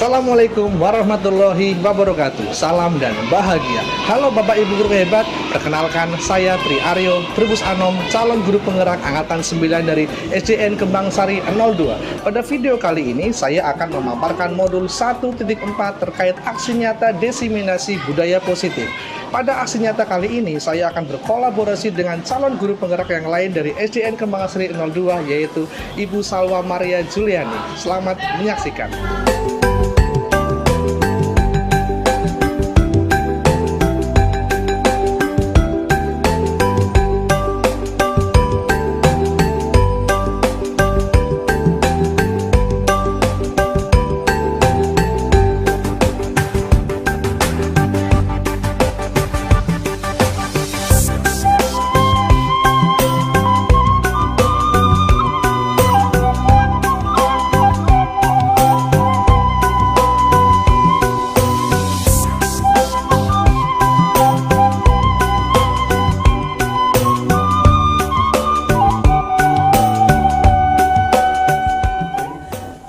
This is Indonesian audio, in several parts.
Assalamualaikum warahmatullahi wabarakatuh. Salam dan bahagia. Halo Bapak Ibu guru hebat. Perkenalkan, saya Tri Aryo Trubus Anom, calon guru penggerak angkatan 9 dari SDN Kembang Sari 02. Pada video kali ini saya akan memaparkan modul 1.4 terkait aksi nyata diseminasi budaya positif. Pada aksi nyata kali ini saya akan berkolaborasi dengan calon guru penggerak yang lain dari SDN Kembang Sari 02, yaitu Ibu Salwa Maria Juliani. Selamat menyaksikan.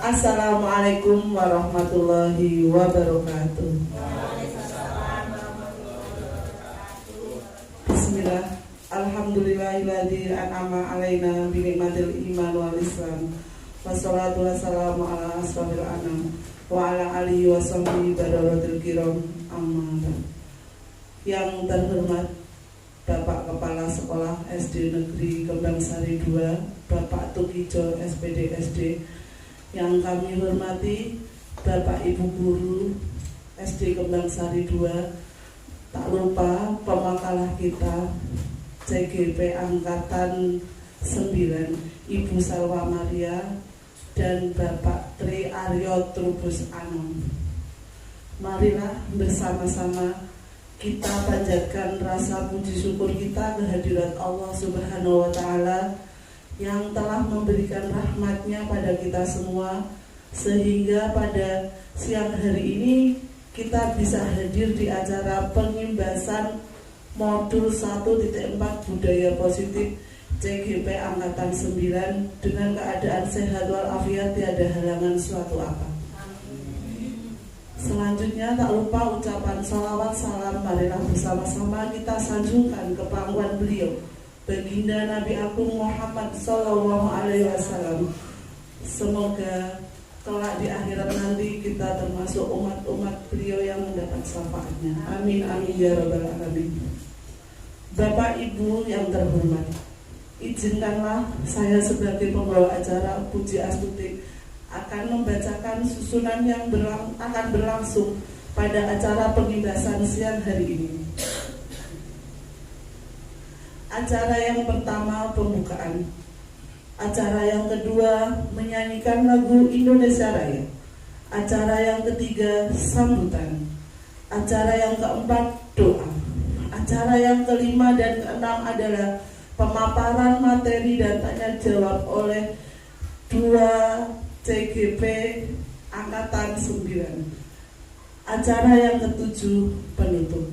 Assalamualaikum warahmatullahi wabarakatuh. Bismillah. Alhamdulillahilladzi an'ama alaina bi ni'matil iman wal islam. Wassalatu wassalamu ala asrofil anam wa ala alihi wa sahbihi bararatul kiram, amma ba'd. Yang terhormat Bapak Kepala Sekolah SD Negeri Kembang Sari 2, Bapak Tukijo SPD SD. Yang kami hormati Bapak Ibu Guru SD Kembang Sari 2, tak lupa pemakalah kita CGP Angkatan 9 Ibu Salwa Maria dan Bapak Tri Aryo Trubus Anom. Marilah bersama-sama kita panjatkan rasa puji syukur kita kehadirat Allah Subhanahu wa Ta'ala yang telah memberikan rahmatnya pada kita semua, sehingga pada siang hari ini kita bisa hadir di acara pengimbasan modul 1.4 budaya positif CGP Angkatan 9 dengan keadaan sehat walafiat, tiada halangan suatu apa. Selanjutnya tak lupa ucapan salawat salam, marilah bersama-sama kita sanjungkan ke pangkuan beliau Baginda Nabi Agung Muhammad Sallallahu Alaihi Wasallam. Semoga kelak di akhirat nanti kita termasuk umat-umat beliau yang mendapat syafaatnya. Amin amin ya rabbal alamin. Bapak Ibu yang terhormat, izinkanlah saya sebagai pembawa acara Puji Astuti akan membacakan susunan yang akan berlangsung pada acara pengimbasan siang hari ini. Acara yang pertama pembukaan, acara yang kedua menyanyikan lagu Indonesia Raya, acara yang ketiga sambutan, acara yang keempat doa, acara yang kelima dan keenam adalah pemaparan materi dan tanya jawab oleh 2 CGP Angkatan 9. Acara yang ketujuh penutup.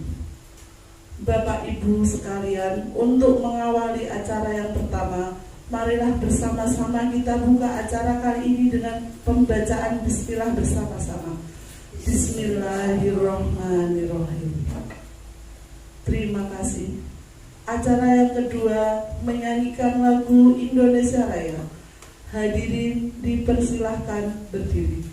Bapak Ibu sekalian, untuk mengawali acara yang pertama, marilah bersama-sama kita buka acara kali ini dengan pembacaan bismillah bersama-sama. Bismillahirrahmanirrahim. Terima kasih. Acara yang kedua menyanyikan lagu Indonesia Raya. Hadirin dipersilahkan berdiri.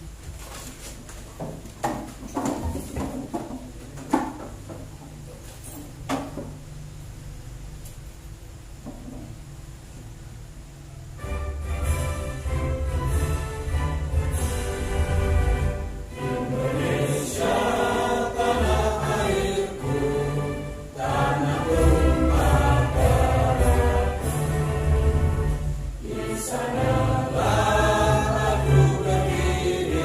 Sana aku berdiri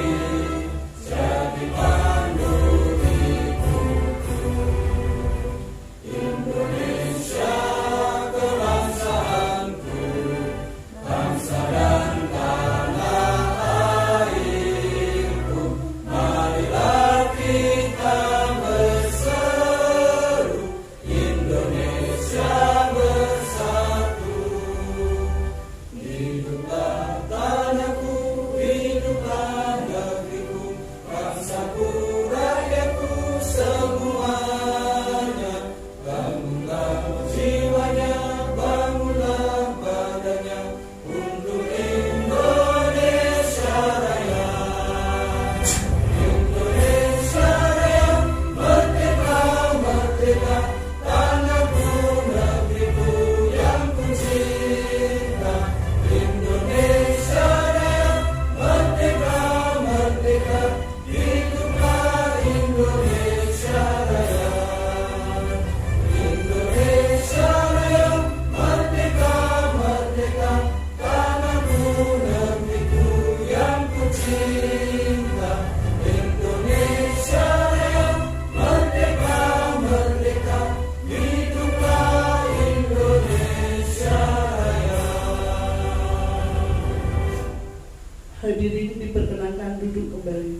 kembali.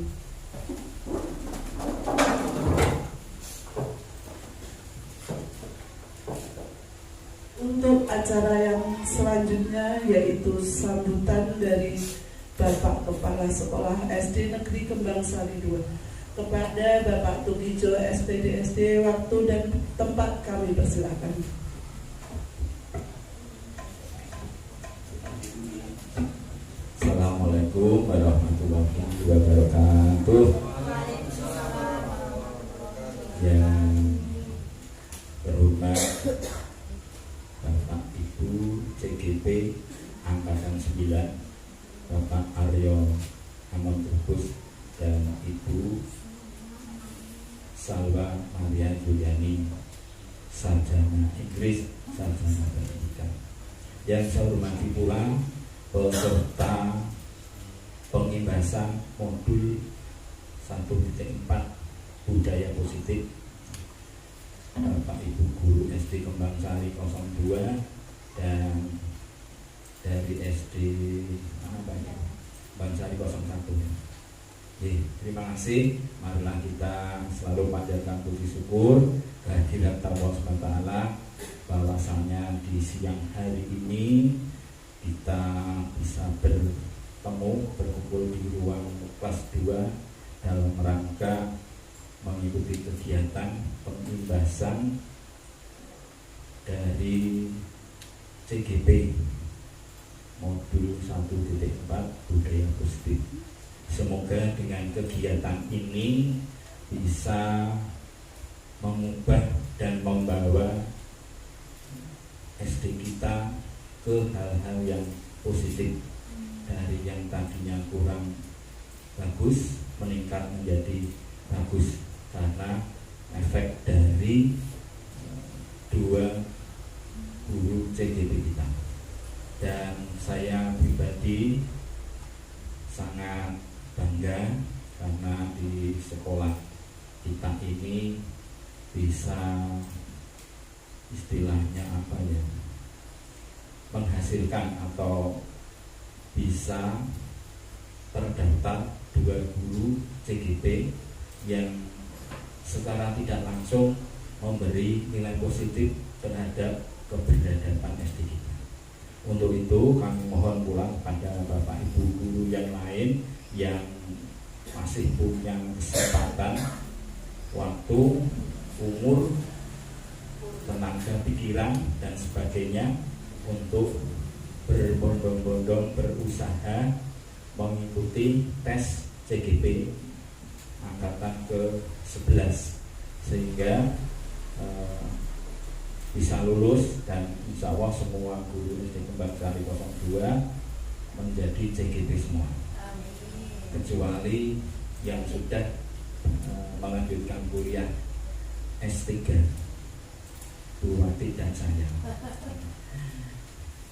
Untuk acara yang selanjutnya yaitu sambutan dari Bapak Kepala Sekolah SD Negeri Kembang Sari 2 kepada Bapak Tugijo SPDSD, waktu dan tempat kami persilakan. Assalamualaikum warahmatullahi wabarakatuh. Yang terhormat Bapak Ibu CGP Angkatan 9, Bapak Aryo Hamon Trubus dan Ibu Salwa Maria Juliani, sarjana Inggris, sarjana pendidikan. Yang saya hormati pula peserta pengimbasan modul 1.4 budaya positif, Bapak Ibu guru SD Kembang Sari 02 dan dari SD Kembang Sari 01. Terima kasih. Marilah kita selalu panjatkan puji syukur kehadirat Allah SWT bahwasanya di siang hari ini kita bisa bertemu, berkumpul di ruang kelas 2 dalam rangka mengikuti kegiatan pengimbasan dari CGP modul 1.4 budaya positif. Semoga dengan kegiatan ini bisa mengubah dan membawa SD kita ke hal-hal yang positif, dari yang tadinya kurang bagus meningkat menjadi bagus karena efek dari dua guru CGP kita. Dan saya pribadi sangat bangga karena di sekolah kita ini bisa istilahnya apa ya, menghasilkan atau bisa terdaftar dua guru CGP yang secara tidak langsung memberi nilai positif terhadap keberadaan SD kita. Untuk itu kami mohon pula kepada Bapak Ibu guru yang lain yang masih punya kesempatan, waktu, umur, tenaga pikiran dan sebagainya untuk berbondong-bondong berusaha mengikuti tes CGP angkatan ke-11 sehingga bisa lulus, dan insya Allah semua guru SD Kembang Sari 02 menjadi CGP semua, kecuali yang sudah melanjutkan kuliah S3, Bu Wati dan saya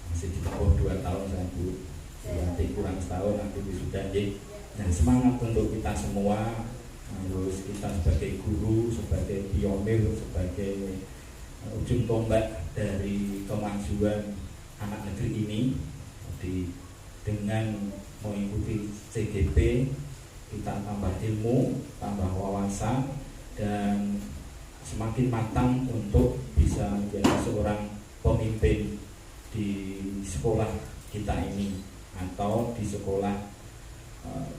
masih di bawah 2 tahun saya Bu Wati, kurang setahun nanti wisuda. Dan semangat untuk kita semua, harus kita sebagai guru, sebagai pionir, sebagai ujung tombak dari kemajuan anak negeri ini. Jadi dengan mengikuti CGP kita tambah ilmu, tambah wawasan, dan semakin matang untuk bisa menjadi seorang pemimpin di sekolah kita ini atau di sekolah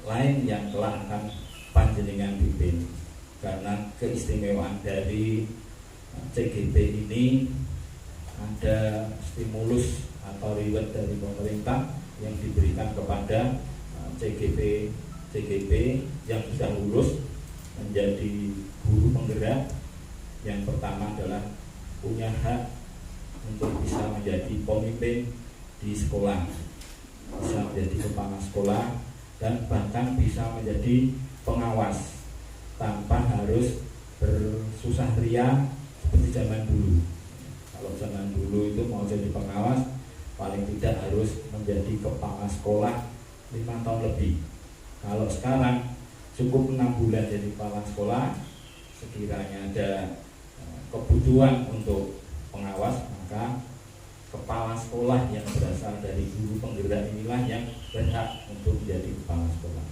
lain yang telah akan panjenengan pimpin. Karena keistimewaan dari CGP ini ada stimulus atau reward dari pemerintah yang diberikan kepada CGP yang sudah lulus menjadi guru penggerak. Yang pertama adalah punya hak untuk bisa menjadi pemimpin di sekolah, bisa menjadi kepala sekolah, dan bahkan bisa menjadi pengawas tanpa harus bersusah riak seperti zaman dulu. Kalau zaman dulu itu mau jadi pengawas paling tidak harus menjadi kepala sekolah 5 tahun lebih. Kalau sekarang cukup 6 bulan jadi kepala sekolah. Sekiranya ada kebutuhan untuk pengawas, maka kepala sekolah yang berasal dari guru penggerak inilah yang berhak untuk menjadi kepala sekolah.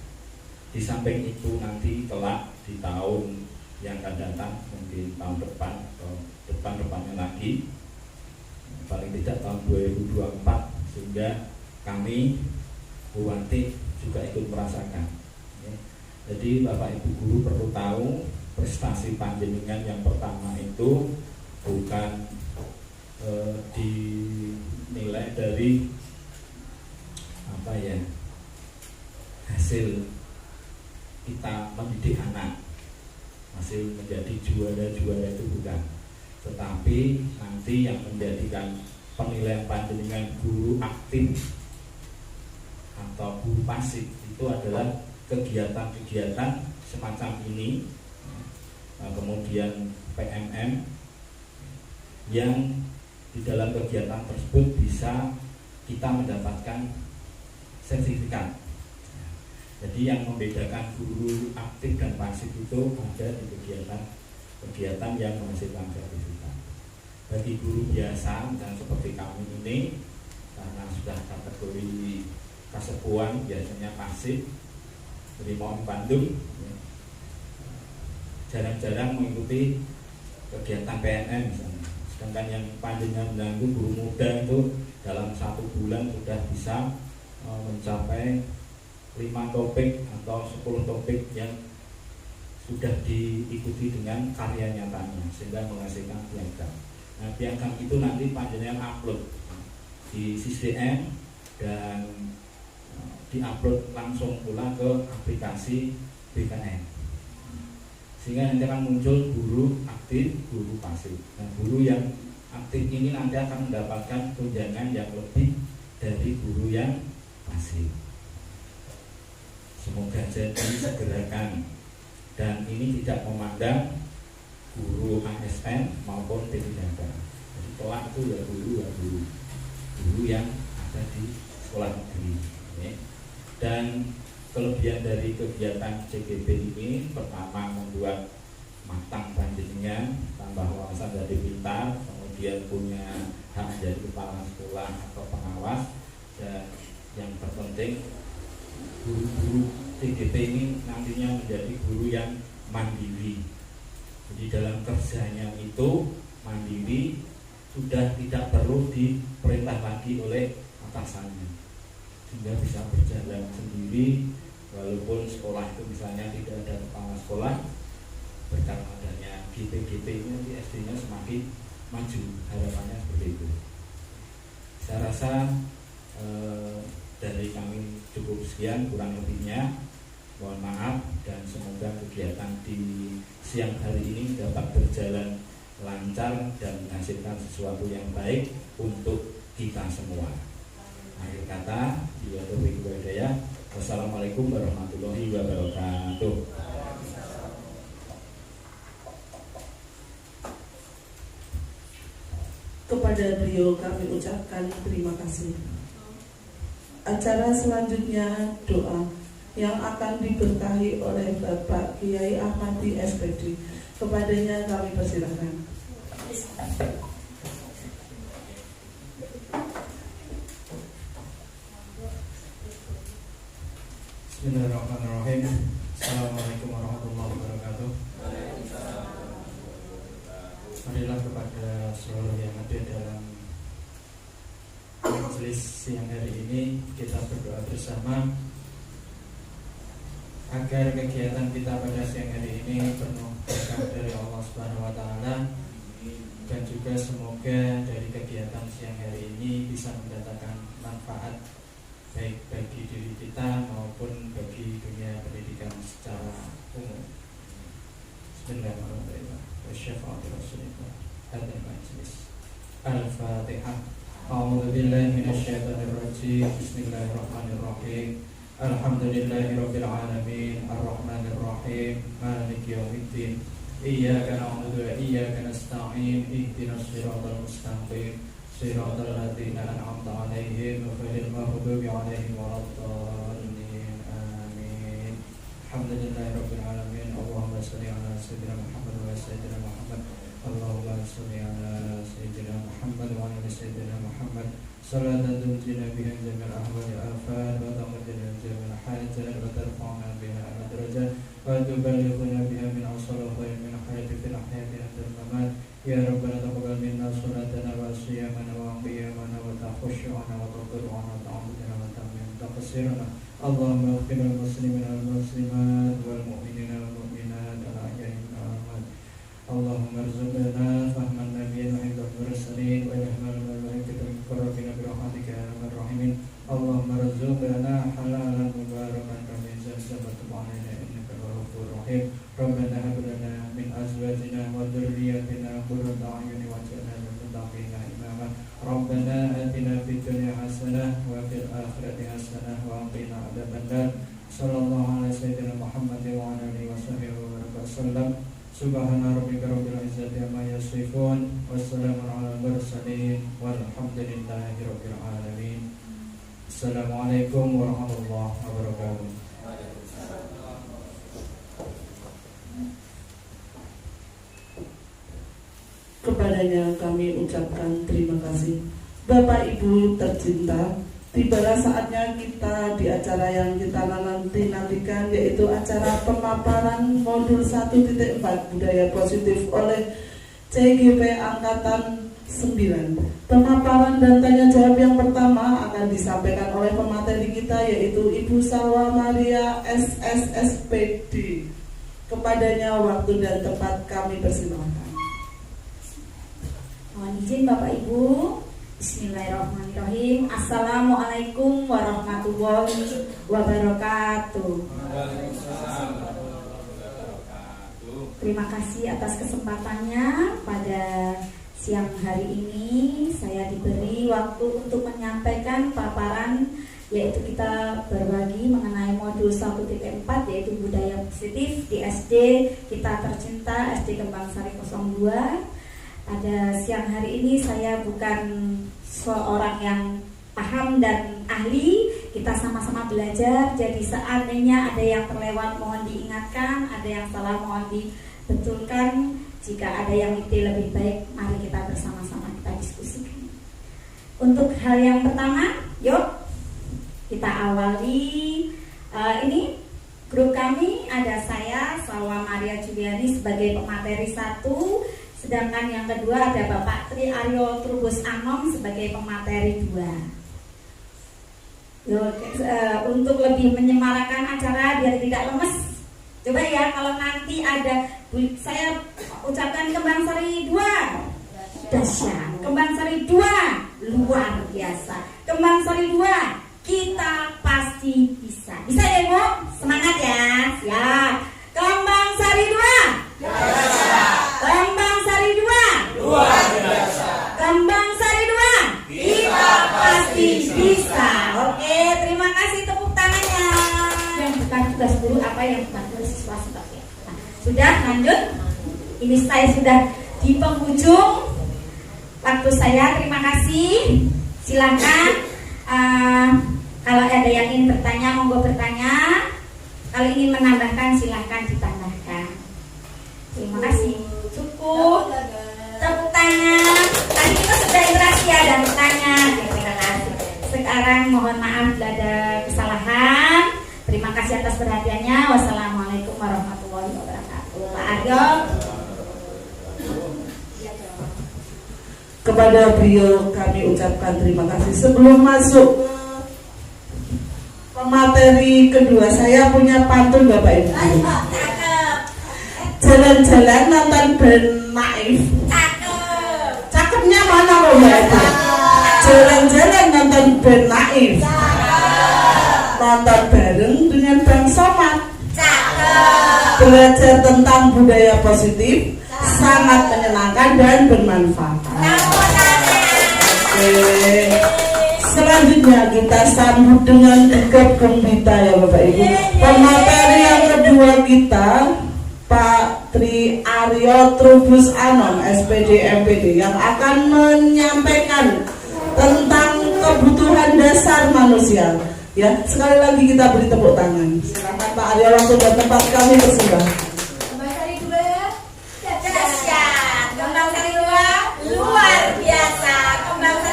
Di samping itu nanti kelak di tahun yang akan datang, mungkin tahun depan atau depan-depannya lagi, paling tidak tahun 2024, sehingga kami Buwanti juga ikut merasakan. Jadi Bapak Ibu guru perlu tahu prestasi panjenengan yang pertama itu bukan dinilai dari apa ya, hasil kita mendidik anak, hasil menjadi juara-juara itu bukan, tetapi nanti yang menjadikan penilaian panjenengan guru aktif atau guru pasif itu adalah kegiatan-kegiatan semacam ini, kemudian PMM yang di dalam kegiatan tersebut bisa kita mendapatkan sertifikat. Jadi yang membedakan guru aktif dan pasif itu ada di kegiatan yang menghasilkan sertifikat. Bagi guru biasa dan seperti kami ini, karena sudah kategori kasepuan, biasanya pasif, jadi mau Bandung, jarang-jarang mengikuti kegiatan PNM misalnya. Sedangkan yang panjenengan mengganggu guru muda itu dalam 1 bulan sudah bisa mencapai 5 topik atau 10 topik yang sudah diikuti dengan karya nyatanya sehingga menghasilkan piagam. Nah, piagam itu nanti panjenengan upload di SISDM dan diupload langsung pula ke aplikasi BKN, sehingga nanti akan muncul guru aktif, guru pasif. Nah, guru yang aktif ini nanti akan mendapatkan tunjangan yang lebih dari guru yang pasif. Semoga jadi segerakan, dan ini tidak memandang guru ASN maupun P3K. Jadi kelak itu ya guru yang ada di sekolah negeri. Dan kelebihan dari kegiatan CGP ini pertama membuat matang panjenengan, tambah wawasan jadi pintar, kemudian punya hak menjadi kepala sekolah atau pengawas, dan yang terpenting guru-guru TGP ini nantinya menjadi guru yang mandiri. Jadi dalam kerjanya itu mandiri, sudah tidak perlu diperintah lagi oleh atasannya, sehingga bisa berjalan sendiri. Walaupun sekolah itu misalnya tidak ada kepala sekolah, berkat adanya GP-GP ini di SD-nya semakin maju, harapannya seperti itu. Saya rasa dari kami cukup sekian, kurang lebihnya mohon maaf, dan semoga kegiatan di siang hari ini dapat berjalan lancar dan menghasilkan sesuatu yang baik untuk kita semua. Akhir kata, wassalamualaikum warahmatullahi wabarakatuh. Kepada beliau kami ucapkan terima kasih. Acara selanjutnya doa yang akan diberkahi oleh Bapak Kiai Ahmadi SPD. Kepadanya kami persilakan. Bismillahirrahmanirrahim. Assalamualaikum warahmatullahi wabarakatuh. Marilah kepada seluruh yang ada dalam majelis siang hari ini, kita berdoa bersama agar kegiatan kita pada siang hari ini penuh berkah dari Allah Subhanahu wa taala, dan juga semoga dari kegiatan siang hari ini bisa mendatangkan manfaat baik bagi diri kita maupun bagi dunia pendidikan secara umum. Bismillahirrahmanirrahim. Al-Fatihah. A'udzu billahi minasyaitonir rajim. Bismillahirrahmanirrahim. Alhamdulillahirabbil alamin, arrahmanir rahim, maliki yaumiddin. Iyyaka na'budu wa iyyaka nasta'in. Ihdinas siratal mustaqim. Siratal ladzina an'amta 'alaihim ghairil maghdubi 'alaihim waladdallin. Amin. Alhamdulillahirabbil alamin. Allahumma shalli 'ala sayyidina Muhammad wa sayyidina Muhammad. Allahumma shalli 'ala sayyidina Muhammad wa 'ala سيدنا محمد صلاة تنجينا بها جميع الأهوال والآفات وتمدنا جميع الحاجات وترفعنا بها درجات وتبلغنا بها من أوصال الخير من الحياة في الحياة عند الممات يا ربنا تقبل منا صلاتنا وصيامنا وقيامنا وتخشعنا وتضرعنا وتعبدنا وتمم تقصيرنا اللهم اغفر للمسلمين والمسلمات والمؤمنين والمؤمنات الأحياء والأموات اللهم ارزقنا فهم النبيين وحفظ المرسلين وإلهام الملائكة المقربين برحمتك يا أرحم الراحمين اللهم ارزقنا حلالا مباركا رميزا وتب علينا إنك الغفور الرحيم ربنا هب لنا من أزواجنا وذرياتنا قرة أعين واجعلنا للمتقين إماما ربنا آتنا في الدنيا حسنة وفي الآخرة حسنة وقنا عذاب النار صلى الله على سيدنا محمد وعلى آله وصحبه وسلم سبحان ربك رب العزة عما يصفون والسلام على المرسلين والحمد لله رب العالمين. Assalamualaikum warahmatullahi wabarakatuh. Kepadanya kami ucapkan terima kasih. Bapak Ibu tercinta, tibalah saatnya kita di acara yang kita nantikan, yaitu acara pemaparan modul 1.4 budaya positif oleh CGP Angkatan 9. Pemaparan dan tanya jawab yang pertama akan disampaikan oleh pemateri kita, yaitu Ibu Salwa Maria SSSPD. Kepadanya waktu dan tempat kami persilahkan. Mohon izin Bapak Ibu. Bismillahirrahmanirrahim. Assalamualaikum warahmatullahi wabarakatuh. Terima kasih atas kesempatannya. Pada siang hari ini saya diberi waktu untuk menyampaikan paparan, yaitu kita berbagi mengenai modul 1.4 yaitu budaya positif di SD kita tercinta SD Kembang Sari 02. Pada siang hari ini saya bukan seorang yang paham dan ahli, kita sama-sama belajar. Jadi seandainya ada yang terlewat mohon diingatkan, ada yang salah mohon dibetulkan. Jika ada yang lebih baik, mari kita bersama-sama kita diskusikan. Untuk hal yang pertama, yuk kita awali. Ini grup kami ada saya Salwa Maria Juliani sebagai pemateri 1. Sedangkan yang kedua ada Bapak Tri Aryo Trubus Anom sebagai pemateri 2. Untuk lebih menyemarakan acara biar tidak lemes, coba ya kalau nanti ada saya ucapkan Kembang Sari 2 dahsyat, Kembang Sari 2 luar biasa, Kembang Sari 2 kita pasti bisa. Bisa ya Bu? Semangat ya. Siap. Kembang Sari 2 Kembang Sari 2 luar biasa. Kembang Sari 2 kita pasti bisa. Oke, terima kasih, tepuk tangannya. Yang bukan tugas guru apa yang bukan tugas siswa sebabnya. Nah, sudah lanjut. Ini saya sudah di penghujung waktu saya. Terima kasih. Silakan kalau ada yang ingin bertanya monggo bertanya. Kalau ingin menambahkan silakan ditambahkan. Terima kasih. Cukup. Tepuk tangan. Tadi kita sudah interaksi ya dan bertanya. Terima kasih. Sekarang mohon maaf bila ada kesalahan. Terima kasih atas perhatiannya. Wassalamualaikum warahmatullahi wabarakatuh. Pak Aryo. Kepada beliau kami ucapkan terima kasih. Sebelum masuk pemateri kedua, saya punya pantun Bapak Ibu. Jalan-jalan nonton Ben Naif. Cakepnya mana Bapak Ibu? Jalan-jalan nonton Ben Naif. Nonton bareng dengan Bang Somad. Belajar tentang budaya positif, sangat menyenangkan dan bermanfaat. Selanjutnya kita sambut dengan gegap gempita ya Bapak Ibu. Pemateri yang kedua kita Pak Tri Aryo Trubus Anom SPD MPD yang akan menyampaikan tentang kebutuhan dasar manusia. Ya, sekali lagi kita beri tepuk tangan. Silakan Pak Aryo, waktu dan tempat kami persilakan. Kembang Sari 2 dahsyat. Kembang Sari 2 luar biasa. Kembang Sari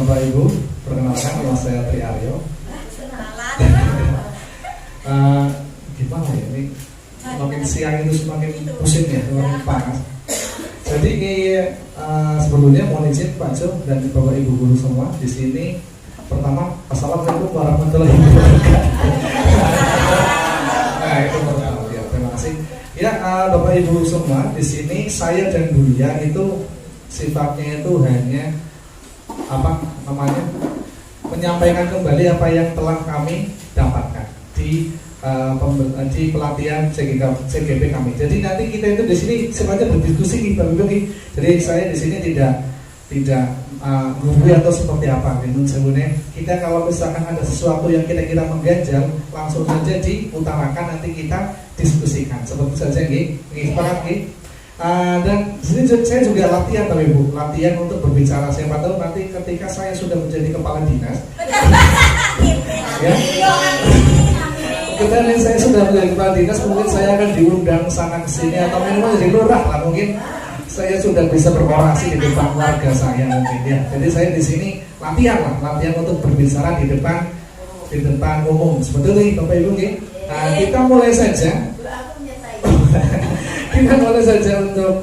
Bapak Ibu, perkenalkan nama saya Tri Aryo. Gimana ya ini? Semakin siang itu semakin pusing ya, semakin panas. Jadi ini sebelumnya mohon izin Pak Jo dan Bapak Ibu guru semua di sini. Pertama, assalamualaikum warahmatullahi wabarakatuh. Nah itu pertama ya, terima kasih. Ya Bapak Ibu semua di sini saya dan Bulia itu sifatnya itu hanya menyampaikan kembali apa yang telah kami dapatkan di pelatihan CGP kami. Jadi nanti kita itu di sini sifatnya berdiskusi Pak Ibu. Jadi saya di sini tidak guru atau seperti apa. Sebenarnya kita kalau misalkan ada sesuatu yang kita mengganjal langsung saja diutarakan, nanti kita diskusikan. Seperti saja sepakat dan di sini saya juga latihan Bapak Ibu, latihan untuk berbicara. Siapa tahu nanti ketika saya sudah menjadi kepala dinas, ya, ketika saya sudah menjadi kepala dinas, mungkin saya akan diundang sana sini atau minimal jadi lurah lah, mungkin saya sudah bisa berorasi di depan warga saya mungkin ya. Jadi saya di sini latihan untuk berbicara di depan umum. Seperti itu Bapak Ibu. Nah, kita mulai saja. Kita mulai saja untuk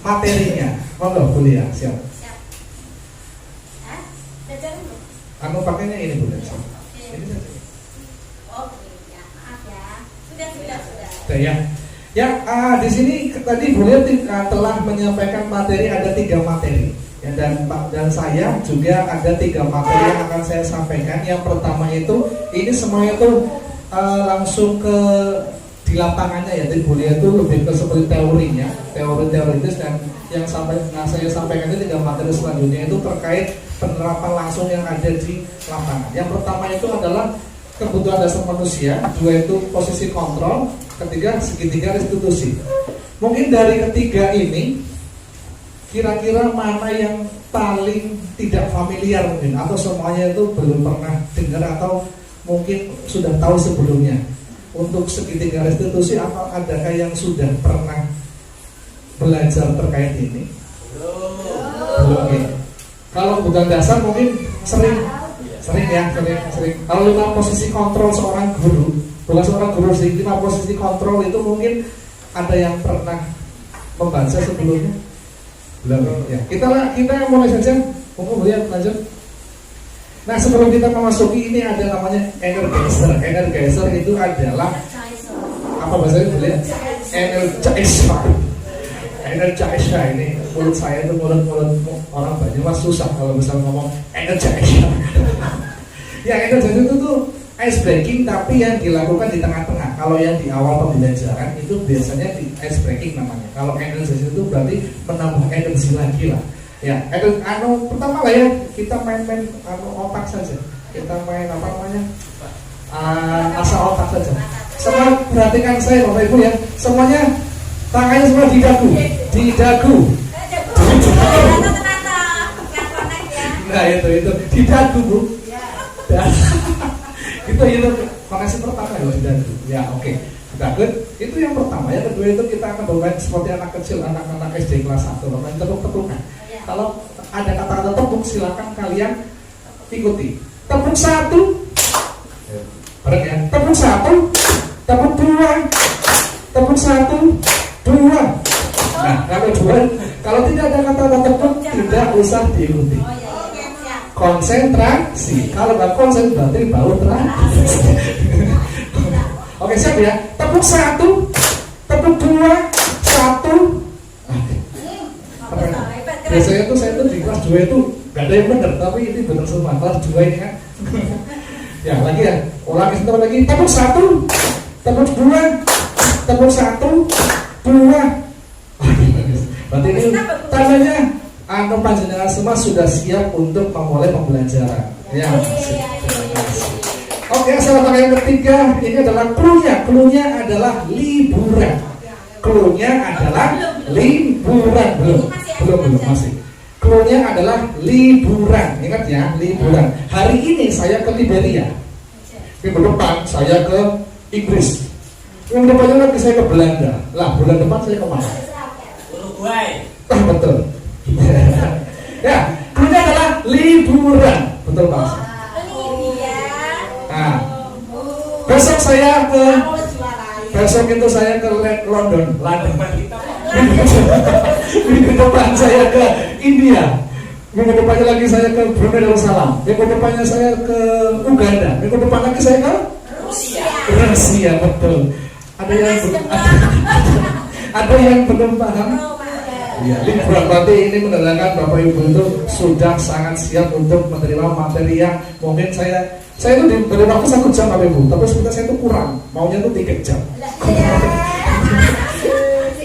materinya. Monggo Bulia, siap. Anu pakainya ini Bulia. Ini saja. Sudah ya. Ya, di sini tadi Bulia telah menyampaikan materi, ada 3 materi. Ya, dan saya juga ada 3 materi yang akan saya sampaikan. Yang pertama itu, ini semuanya itu langsung ke di lapangannya ya. Jadi Bulia itu lebih ke seperti teorinya, teoritis, dan yang saya sampaikan itu 3 materi selanjutnya itu terkait penerapan langsung yang ada di lapangan. Yang pertama itu adalah kebutuhan dasar manusia, 2 itu posisi kontrol, ketiga segitiga restitusi. Mungkin dari ketiga ini kira-kira mana yang paling tidak familiar mungkin, atau semuanya itu belum pernah dengar atau mungkin sudah tahu sebelumnya. Untuk segitiga restitusi, apa adakah yang sudah pernah belajar terkait ini? Belum ya. Kalau kebutuhan dasar mungkin sering. Kalau 5 posisi kontrol seorang guru, bukan seorang guru sih, 5 posisi kontrol itu mungkin ada yang pernah membaca sebelumnya? Belum ya. Kita mulai saja. Monggo lihat lanjut. Nah, sebelum kita memasuki ini ada namanya energizer. Energizer itu adalah apa bahasanya boleh? Energizer ini mulut saya itu mulut orang Banyumas susah kalau misalnya ngomong energizer. Ya, energizer itu tuh ice breaking tapi yang dilakukan di tengah-tengah. Kalau yang di awal pembelajaran itu biasanya di ice breaking namanya. Kalau energizer itu berarti menambah energi lagi lah. Ya, pertama lah ya, kita main-main otak saja. Kita main apa namanya? Asal otak saja. Semua perhatikan saya Bapak Ibu ya. Semuanya tangannya semua di dagu. Nah, itu di dagu, Bu. Itu koneksi pertama ya di dagu. Ya, oke. Dagu itu yang pertama. Yang kedua itu kita akan bermain seperti anak kecil, anak-anak SD kelas 1, bermain tepuk-tepukan. Kalau ada kata-kata tepuk, silakan kalian ikuti. Tepuk 1, bareng ya. Tepuk 1, tepuk 2, tepuk 1, 2. Nah, kalau tidak ada kata-kata tepuk, tidak usah diikuti. Konsentrasi. Kalau nggak konsen berarti bau terus. Oke, siap ya. Tepuk 1, tepuk 2, 1. Biasanya tuh saya tuh di kelas 2 itu gak ada yang benar, tapi ini benar semua. Kelas 2 ini kan. Ya, lagi ya. Ulangi sebentar lagi. Tepuk 1, tepuk 2, tepuk 1, 2. Berarti ini tandanya panjenengan semua sudah siap untuk memulai pembelajaran. Ya. Oke, salah yang ketiga ini adalah clue-nya. Clue-nya adalah liburan. Clue-nya adalah liburan. Belum masih. Clue-nya adalah liburan. Ingat ya, liburan. Hari ini saya ke Liberia. Minggu depan saya ke Inggris. Minggu depannya lagi saya ke Belanda. Lah, bulan depan saya ke mana? Uruguay. Betul. Ya, clue-nya adalah liburan. Betul Pak. Nah, besok saya ke itu saya ke London. Minggu depan saya ke India. Minggu depannya lagi saya ke Brunei Darussalam. Minggu depannya saya ke Uganda. Minggu depan lagi saya ke Rusia, betul. Ada yang belum paham? Ya, liburan berarti ini menandakan Bapak Ibu itu sudah sangat siap untuk menerima materi yang mungkin saya itu dari waktu 1 jam Bapak Ibu, tapi sebenarnya saya itu kurang, maunya itu 3 jam.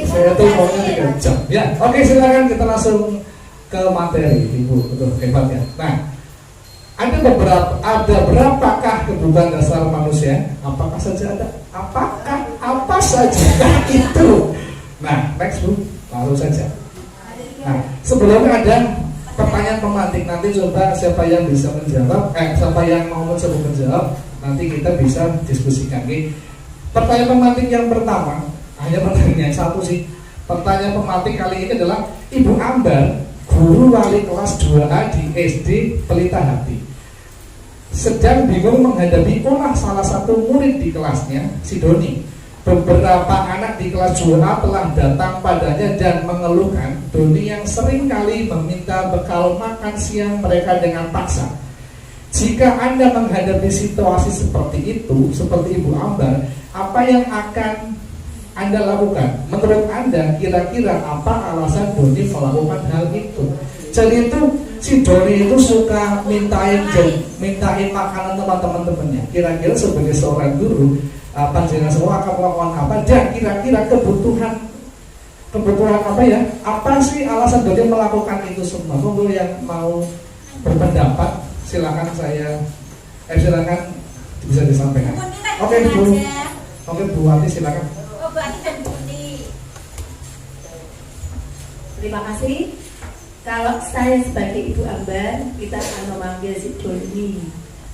Saya tuh maunya 3 jam. Ya, oke, silakan kita langsung ke materi, Ibu, betul, hebat ya. Nah, ada berapakah kebutuhan dasar manusia? Apakah saja ada? Apa saja itu? Nah, next Bu, lalu saja. Nah, sebelumnya ada pertanyaan pemantik, nanti coba siapa yang bisa menjawab, siapa yang mau mencoba menjawab, nanti kita bisa diskusikan. Oke? Pertanyaan pemantik yang pertama, hanya pertanyaan satu sih. Pertanyaan pemantik kali ini adalah Ibu Ambar, guru wali kelas 2A di SD Pelita Hati, sedang bingung menghadapi ulah salah satu murid di kelasnya, si Doni. Beberapa anak di kelas 2A telah datang padanya dan mengeluhkan Doni yang sering kali meminta bekal makan siang mereka dengan paksa. Jika Anda menghadapi situasi seperti itu, seperti Ibu Ambar, apa yang akan Anda lakukan? Menurut Anda, kira-kira apa alasan Doni melakukan hal itu? Jadi itu si Doni itu suka mintain makanan teman-temannya. Kira-kira sebagai seorang guru, panjenengan semua akan melakukan apa? Dan kira-kira kebutuhan apa ya? Apa sih alasan Doni melakukan itu semua? Monggo yang mau berpendapat, silakan silakan bisa disampaikan. Oke Bu, Bu Wati silakan. Terima kasih. Kalau saya sebagai Ibu Ambar, kita akan memanggil si Doni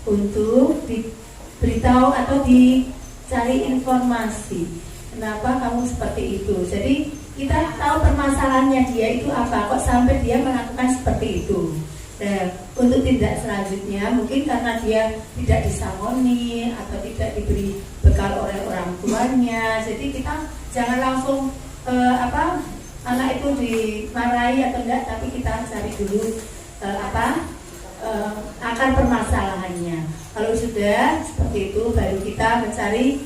untuk diberitahu atau dicari informasi kenapa kamu seperti itu. Jadi kita tahu permasalahannya dia itu apa, kok sampai dia melakukan seperti itu. Nah, untuk tindak selanjutnya mungkin karena dia tidak disangoni atau tidak diberi bekal oleh orang tuanya. Jadi kita jangan langsung anak itu dimarahi atau enggak, tapi kita cari dulu akar permasalahannya. Kalau sudah seperti itu, baru kita mencari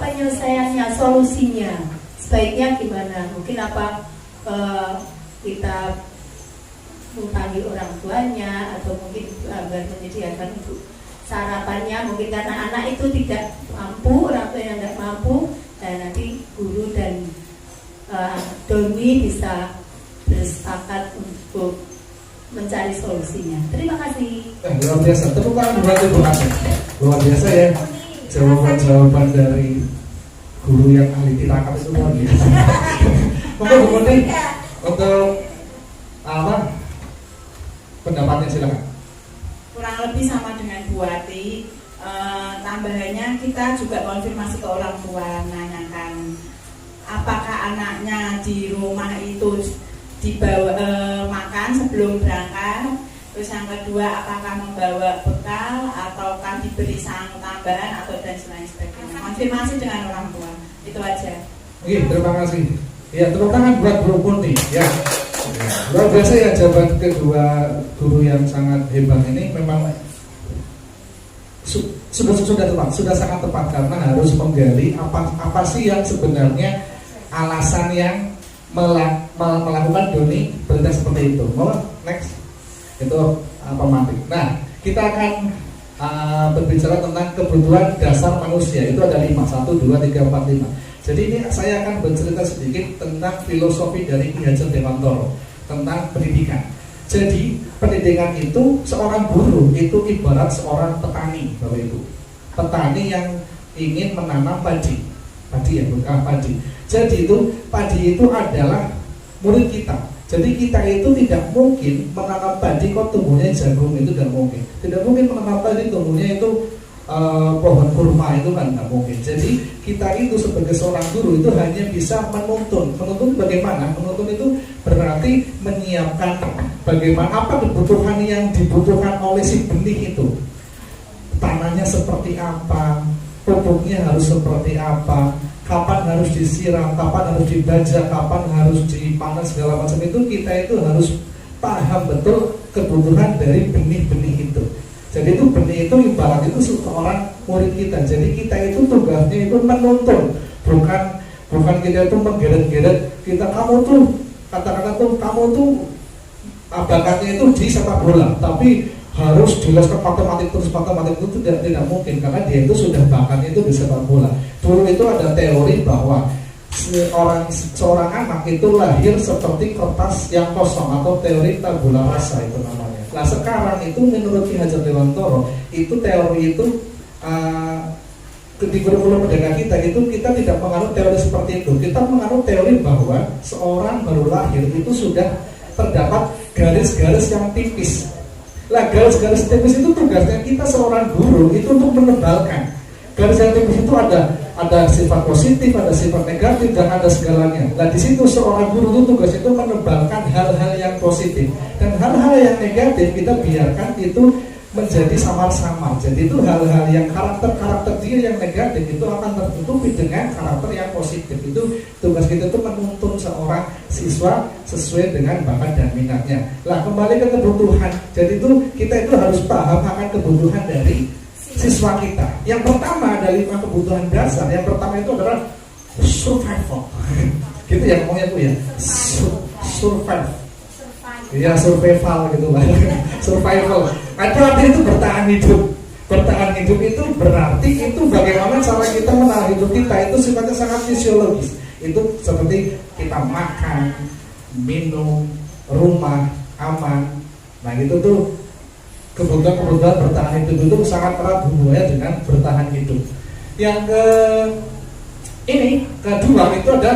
penyelesaiannya, solusinya. Sebaiknya gimana? Mungkin kita memanggil orang tuanya, atau mungkin menyediakan untuk sarapannya. Mungkin karena anak itu tidak mampu, orang tua yang tidak mampu, dan nanti guru dan Doni bisa bersepakat untuk mencari solusinya. Terima kasih. Luar biasa, tepuk tangan buat Ibu Asih. Luar biasa ya, jawaban dari guru yang ahli tirakat itu luar biasa. Mungkin Bu Kunti untuk pendapatnya silakan. Kurang lebih sama dengan Bu Wati. Tambahannya kita juga konfirmasi ke orang tua, menanyakan apakah anaknya di rumah itu dibawa makan sebelum berangkat. Terus yang kedua, apakah membawa bekal ataukah diberi sang tambahan atau dan sebagainya. Konfirmasi dengan orang tua. Itu aja. Oke, terima kasih. Ya, tepuk tangan buat Bu Kunti. Ya. Luar biasa ya jawaban kedua guru yang sangat hebat ini. Memang sudah sangat tepat, karena harus menggali apa sih yang sebenarnya alasan yang melakukan Doni bertindak seperti itu. Mau next itu pemantik. Nah, kita akan berbicara tentang kebutuhan dasar manusia. Itu ada 5, 1, 2, 3, 4, 5. Jadi ini saya akan bercerita sedikit tentang filosofi dari Ki Hajar Dewantara tentang pendidikan. Jadi pendidikan itu, seorang guru itu ibarat seorang petani, Bapak Ibu. Petani yang ingin menanam padi ya, bukan padi. Jadi itu padi itu adalah murid kita. Jadi kita itu tidak mungkin menanam padi kok tumbuhnya jagung, itu tidak mungkin. Tidak mungkin menanam padi tumbuhnya itu pohon kurma itu kan nggak mungkin. Jadi kita itu sebagai seorang guru itu hanya bisa menuntun. Menuntun bagaimana? Menuntun itu berarti menyiapkan bagaimana apa kebutuhan yang dibutuhkan oleh si benih itu. Tanahnya seperti apa, pupuknya harus seperti apa, kapan harus disiram, kapan harus dibajak, kapan harus dipanen, segala macam itu kita itu harus paham betul kebutuhan dari benih-benih itu. Jadi itu benih itu ibarat itu seorang murid kita. Jadi kita itu tugasnya itu menuntun, bukan kita itu menggeret-geret. Kita kamu tuh kata-kata tuh kamu tuh bakatnya itu di sepak bola, tapi harus dileskan matematik terus. Matematik itu tidak mungkin karena dia itu sudah bakatnya itu di sepak bola. Dulu itu ada teori bahwa seorang anak itu lahir seperti kertas yang kosong atau teori tabula rasa itu namanya. Nah sekarang itu menurut Ki Hajar Dewantoro itu teori itu di kurikulum merdeka kita itu kita tidak menganut teori seperti itu. Kita menganut teori bahwa seorang baru lahir itu sudah terdapat garis-garis yang tipis. Lah garis-garis tipis itu tugasnya kita seorang guru itu untuk menebalkan. Garis yang tipis itu ada sifat positif, ada sifat negatif, dan ada segalanya. Nah di situ seorang guru itu tugas itu menebalkan hal-hal yang positif, dan hal-hal yang negatif kita biarkan itu menjadi samar-samar. Jadi itu hal-hal yang karakter dia yang negatif itu akan tertutupi dengan karakter yang positif. Itu tugas kita itu menuntun seorang siswa sesuai dengan bakat dan minatnya. Lah kembali ke kebutuhan. Jadi itu kita itu harus paham akan kebutuhan dari siswa kita. Yang pertama dari kebutuhan dasar, yang pertama itu adalah survival. Gitu ya ngomongnya Bu ya. Survival. Ya survival gitu lah. Survival. Itu artinya itu bertahan hidup. Bertahan hidup itu berarti itu bagaimana cara kita menahan hidup kita itu sifatnya sangat fisiologis. Itu seperti kita makan, minum, rumah, aman. Nah gitu tuh kebutuhan bertahan hidup itu sangat erat hubungannya dengan bertahan hidup. Yang kedua itu ada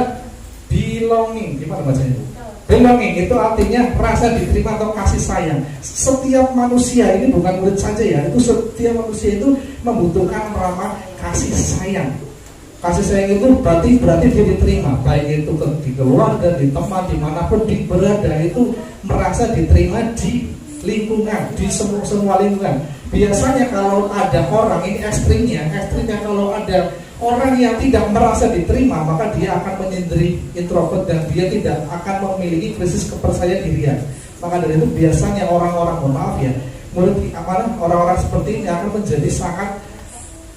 belonging. Gimana bacanya? Belonging itu artinya rasa diterima atau kasih sayang. Setiap manusia ini bukan murid saja ya, itu setiap manusia itu membutuhkan ramah kasih sayang. Kasih sayang itu berarti dia diterima, baik itu di keluarga, di teman, dimanapun dia berada itu merasa diterima di lingkungan, di semua lingkungan. Biasanya kalau ada orang ini ekstrimnya kalau ada orang yang tidak merasa diterima, maka dia akan menyendiri, introvert, dan dia tidak akan memiliki krisis kepercayaan dirian. Maka dari itu biasanya orang-orang, mohon maaf ya, orang-orang seperti ini akan menjadi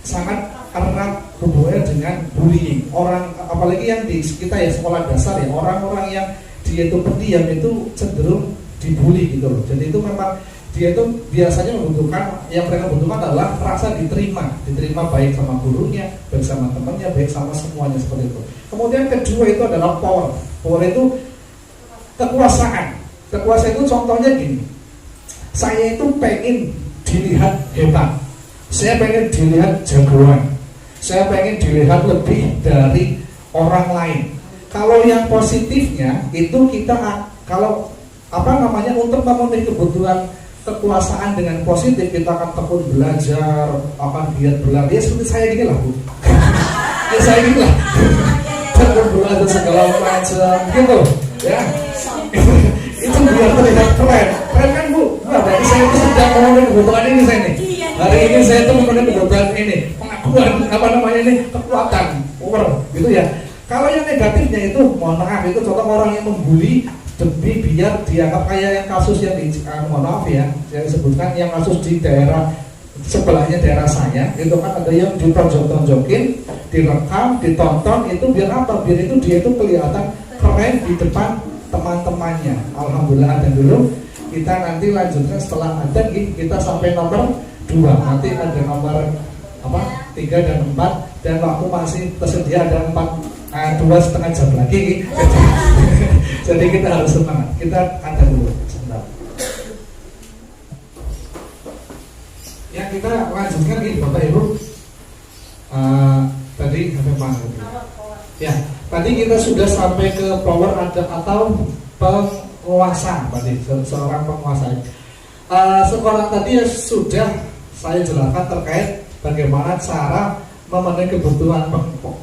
sangat erat hubungannya dengan bullying. Orang apalagi yang di kita ya sekolah dasar ya, orang-orang yang dia itu pendiam itu cenderung dibully gitu loh. Jadi itu memang dia itu biasanya membutuhkan, yang mereka butuhkan adalah rasa diterima baik sama gurunya, baik sama temannya, baik sama semuanya seperti itu. Kemudian kedua itu adalah power itu kekuasaan itu contohnya gini, saya itu pengen dilihat hebat, saya pengen dilihat jagoan, saya pengen dilihat lebih dari orang lain. Kalau yang positifnya itu kita kalau untuk memenuhi kebutuhan kekuasaan dengan positif, kita akan tekun belajar, akan giat belajar. Ya seperti saya gini lah Bu. Ya saya gini lah. Tekun belajar segala macam gitu ya. Itu biar terlihat keren kan Bu. Nah, berarti saya itu sudah memenuhi kebutuhan ini saya nih. Hari ini saya itu memenuhi kebutuhan ini, pengakuan kekuatan, power gitu ya. Kalau yang negatifnya itu, mohon maaf, itu contoh orang yang membuli demi biar dianggap kayak yang kasus yang mohon maaf ya, yang disebutkan yang kasus di daerah sebelahnya daerah saya, itu kan ada yang ditonjok-tonjokin, direkam, ditonton, itu biar apa? Biar itu dia itu kelihatan keren di depan teman-temannya. Alhamdulillah ada dulu. Kita nanti lanjutkan setelah ada kita sampai nomor 2. Nanti ada nomor 3 dan 4, dan waktu masih tersedia ada 2,5 jam lagi. Jadi kita harus semangat. Kita ada dulu sebentar. Ya kita lanjutkan ini Bapak Ibu. Tadi sampai mana? Ya, tadi kita sudah sampai ke power atau penguasa, tadi seorang penguasa. Sekolah tadi sudah saya jelaskan terkait bagaimana cara memenuhi kebutuhan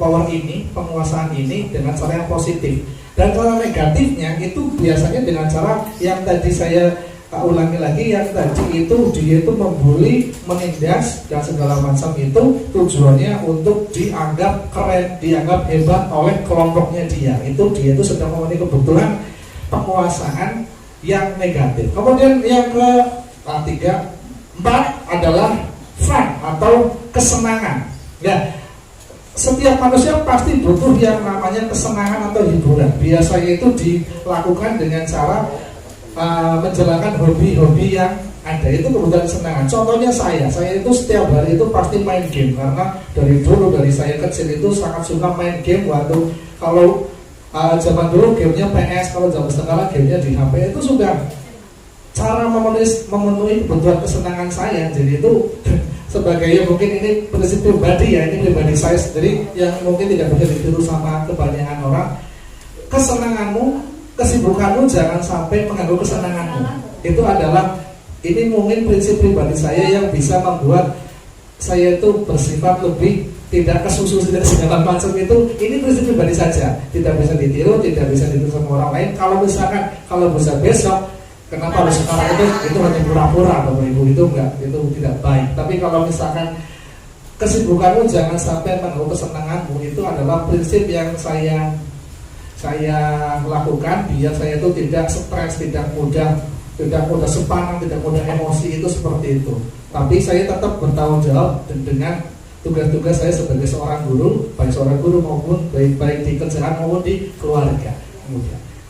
power ini, penguasaan ini dengan cara yang positif. Dan cara negatifnya itu biasanya dengan cara yang tadi saya ulangi lagi, yang tadi itu dia itu membuli, menindas dan segala macam itu tujuannya untuk dianggap keren, dianggap hebat oleh kelompoknya dia. Itu dia itu sedang memenuhi kebutuhan penguasaan yang negatif. Kemudian yang ketiga, 4 adalah fun atau kesenangan. Ya, setiap manusia pasti butuh yang namanya kesenangan atau hiburan. Biasanya itu dilakukan dengan cara menjalankan hobi-hobi yang ada, itu kebutuhan kesenangan. Contohnya saya itu setiap hari itu pasti main game, karena dari dulu, dari saya kecil itu sangat suka main game. Waktu kalau zaman dulu gamenya PS, kalau zaman sekarang gamenya di HP, itu sudah cara memenuhi kebutuhan kesenangan saya. Jadi itu sebagai mungkin ini prinsip pribadi ya, ini pribadi saya sendiri yang mungkin tidak bisa ditiru sama kebanyakan orang. Kesenanganmu, kesibukanmu jangan sampai mengganggu kesenanganmu. Itu adalah, ini mungkin prinsip pribadi saya yang bisa membuat saya itu bersifat lebih tidak kesusu dan segala macam itu. Ini prinsip pribadi saja, tidak bisa ditiru, tidak bisa ditiru sama orang lain. Kalau misalkan kalau bisa besok, kenapa harus sekarang, itu hanya pura-pura Bapak Ibu, itu enggak, itu tidak baik. Tapi kalau misalkan kesibukanmu jangan sampai mengganggu kesenanganmu, itu adalah prinsip yang saya lakukan biar saya itu tidak stres, tidak mudah sepanang, tidak mudah emosi, itu seperti itu. Tapi saya tetap bertanggung jawab dengan tugas-tugas saya sebagai seorang guru, baik seorang guru maupun baik di kerjaan maupun di keluarga.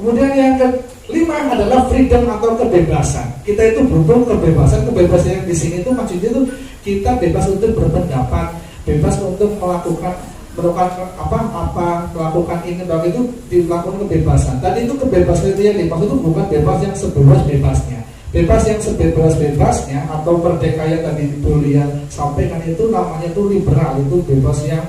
Kemudian yang kelima adalah freedom atau kebebasan. Kita itu butuh kebebasan. Kebebasan yang di sini itu maksudnya itu kita bebas untuk berpendapat, bebas untuk melakukan melakukan ini dan itu dilakukan kebebasan. Tadi itu kebebasan itu yang dimaksud itu bukan bebas yang sebebas-bebasnya. Bebas yang sebebas-bebasnya atau merdeka yang tadi Bulia sampaikan itu namanya itu liberal, itu bebas yang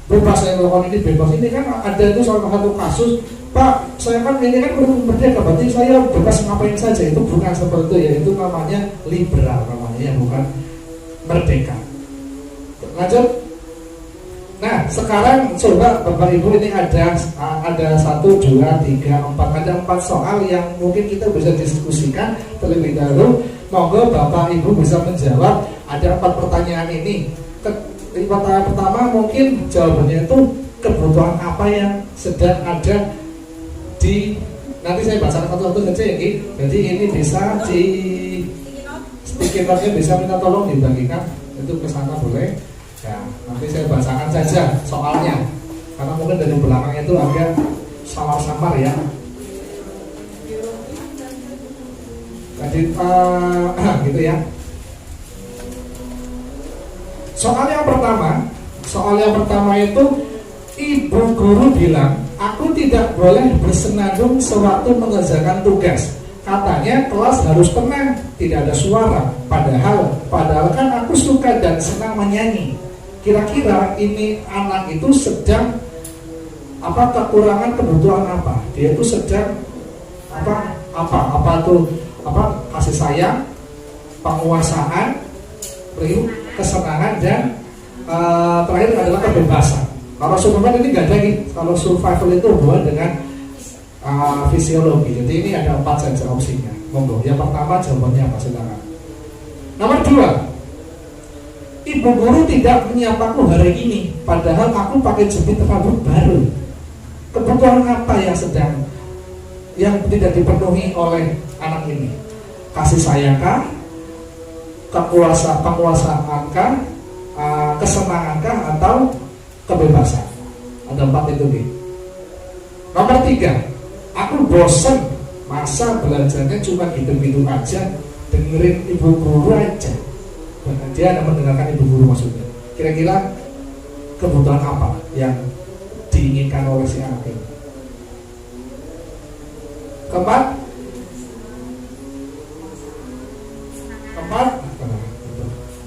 melakukan ini bebas. Ini kan ada itu salah satu kasus, Pak, saya kan ini kan merdeka, berarti saya bebas ngapain saja. Itu bukan seperti itu ya, itu namanya liberal namanya ya, bukan merdeka. Lanjut. Nah, sekarang coba Bapak Ibu, ini ada 1, 2, 3, 4, ada 4 soal yang mungkin kita bisa diskusikan terlebih dahulu. Monggo Bapak Ibu bisa menjawab. Ada 4 pertanyaan ini. Pertanyaan pertama mungkin jawabannya itu kebutuhan apa yang sedang ada di, nanti saya bacakan satu-satu saja ya. Jadi ini bisa di sticky note-nya bisa minta tolong dibagikan, itu ke sana boleh. Ya, nanti saya bacakan saja soalnya, karena mungkin dari belakang itu agak samar-samar ya. Jadi gitu ya. Soal yang pertama itu, ibu guru bilang aku tidak boleh bersenandung sewaktu mengerjakan tugas. Katanya kelas harus tenang, tidak ada suara. Padahal kan aku suka dan senang menyanyi. Kira-kira ini anak itu sedang kekurangan kebutuhan apa? Dia itu sedang kasih sayang, penguasaan, kesenangan, dan terakhir adalah kebebasan. Kalau Superman ini nggak ada nih. Kalau survival itu hubungan dengan fisiologi. Jadi ini ada 4 saja opsinya. Monggo. Yang pertama jawabannya apa? Silakan. Nomor 2. Ibu guru tidak menyapaku hari ini, padahal aku pakai jepit rambut baru. Kebutuhan apa yang tidak dipenuhi oleh anak ini? Kasih sayangkah? Penguasaankah? Kesenangankah? Atau kebebasan? Ada 4 itu nih. Nomor 3. Aku bosan, masa belajarnya cuma gitu-gitu aja, dengerin ibu guru aja. Dia ada mendengarkan ibu guru maksudnya. Kira-kira kebutuhan apa yang diinginkan oleh si anak ini? Keempat,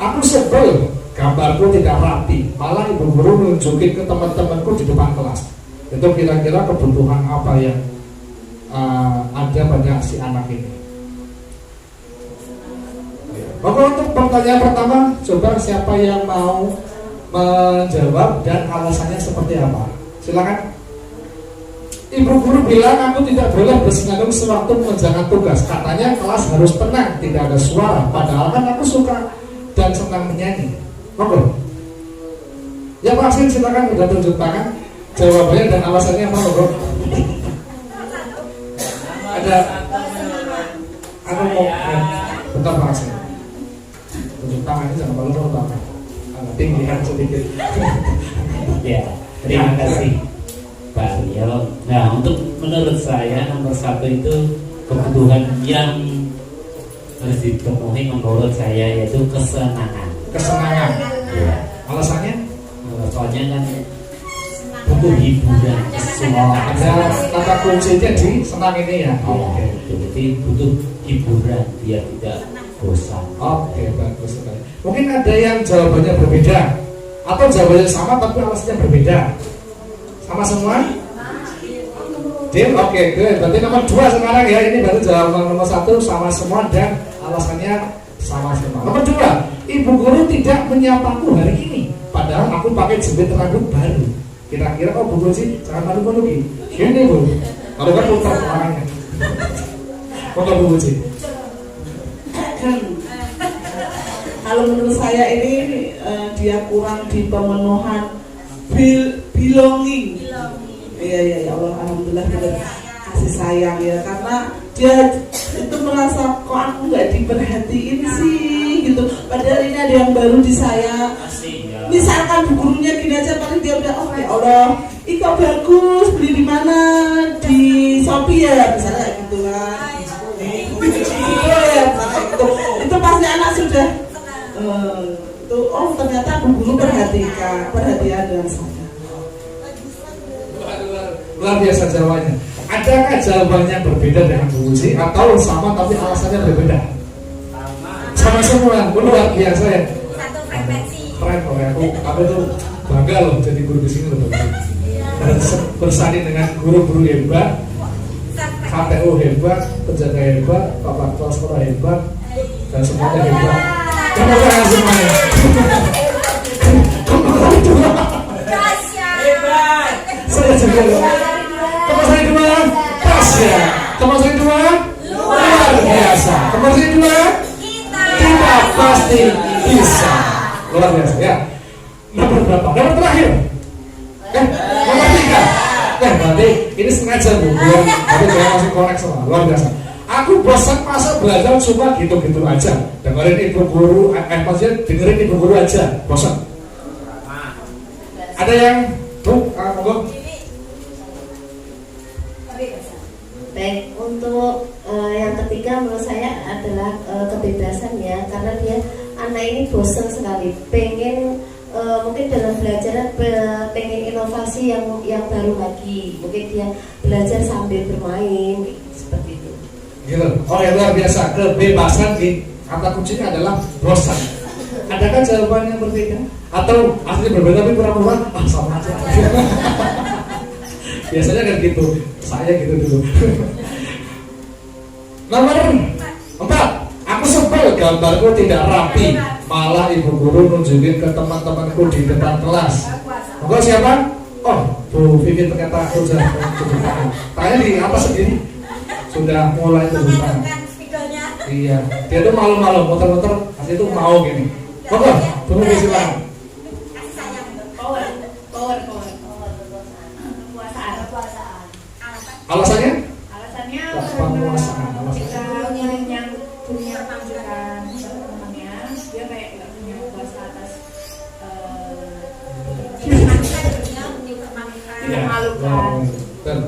aku sebel gambarku tidak rapi, malah ibu guru nunjukin ke teman-temanku di depan kelas. Itu kira-kira kebutuhan apa yang ada pada si anak ini? Maka untuk pertanyaan pertama, coba siapa yang mau menjawab dan alasannya seperti apa? Silakan. Ibu guru bilang aku tidak boleh bersenandung sewaktu mengerjakan tugas. Katanya kelas harus tenang, tidak ada suara. Padahal kan aku suka dan senang menyanyi. Monggo. Ya Pak Asin, silakan udah tunjuk tangan. Jawabannya dan alasannya apa, monggo? Ada. Aku mau. Bentar Pak Asin. Tunjuk tangannya jangan malu-malu tangan. Tinggikan sedikit. Ya, terima kasih Pak Rio. Nah, untuk menurut saya nomor satu itu kebutuhan yang harus dipenuhi menurut saya yaitu kesenangan. Kesenangan. Ya. Alasannya? Soalnya kan butuh hiburan. Ada kata kuncinya di senang ini ya. Oke. Jadi butuh hiburan biar tidak bosan. Oke, bagus sekali. Mungkin ada yang jawabannya berbeda atau jawabannya sama tapi alasannya berbeda. Sama semua? Deal? Oke, good. Berarti nomor 2 sekarang ya. Ini baru jawaban nomor 1 sama semua dan alasannya sama semua. Nomor 2, ibu guru tidak menyapaku hari ini. Padahal aku pakai jepit rambut baru. Kira-kira Bu guru sih jangan malu-malu gini Bu. Kalau kan putar orangnya. Kok Bu guru sih? Kalau menurut saya ini dia kurang di pemenuhan belonging. Iya ya Allah, alhamdulillah kita kasih sayang ya, karena dia itu merasa kok aku nggak diperhatiin sih gitu. Padahal ini ada yang baru di saya. Misalkan bu gurunya gini aja, paling dia udah oh ya Allah, ini kok bagus, beli di mana, di Shopee ya misalnya gitu kan. Itu pasti anak sudah itu oh ternyata bu guru perhatian dengan saya. Luar biasa jawabannya. Adakah jawabannya berbeda dengan Bu Uci atau sama tapi alasannya berbeda? Sama semua. Luar biasa ya. Satu frekuensi. Keren loh ya. Aku itu bangga loh jadi guru di sini loh. Bersanding dengan guru-guru hebat, KPU hebat, penjaga hebat, Bapak Kepala Sekolah hebat, dan semuanya hebat. Terima kasih semuanya. Saya juga loh. Teman saya dua, pas ya. Teman saya dua, luar biasa. Teman saya dua, kita pasti bisa. Luar biasa ya. Nomor berapa? Nomor terakhir. Nomor 3. Berarti ini sengaja Bu. Tapi saya masih connect semua. Luar biasa. Aku bosan masa belajar cuma gitu-gitu aja. Dengerin ibu guru, maksudnya dengerin ibu guru aja. Bosan. Ada yang tuh, monggo. Baik, untuk yang ketiga menurut saya adalah kebebasan ya, karena dia anak ini bosan sekali, pengen mungkin dalam belajar pengen inovasi yang baru lagi, mungkin dia belajar sambil bermain seperti itu. Gitu. Oh ya luar biasa, kebebasan di kata kuncinya adalah bosan. Adakah jawaban yang berbeda? Atau asli berbeda tapi kurang sama aja. Biasanya kan gitu, saya gitu dulu. Nomor 4, aku sebel gambarku tidak rapi, malah ibu guru nunjukin ke teman-temanku di depan kelas. Monggo siapa? Oh, Bu Vivi ternyata aku sudah tunjuk tangan. Tanya di atas sendiri, sudah mulai tunjuk tangan. Iya, dia tuh malu-malu, muter-muter, asli tuh mau gini. Monggo, Bu Vivi silakan. Alasannya? Alasannya penguasaan. ketika yang punya panggilan teman-temannya, dia kayak nggak punya kuasa atas Dan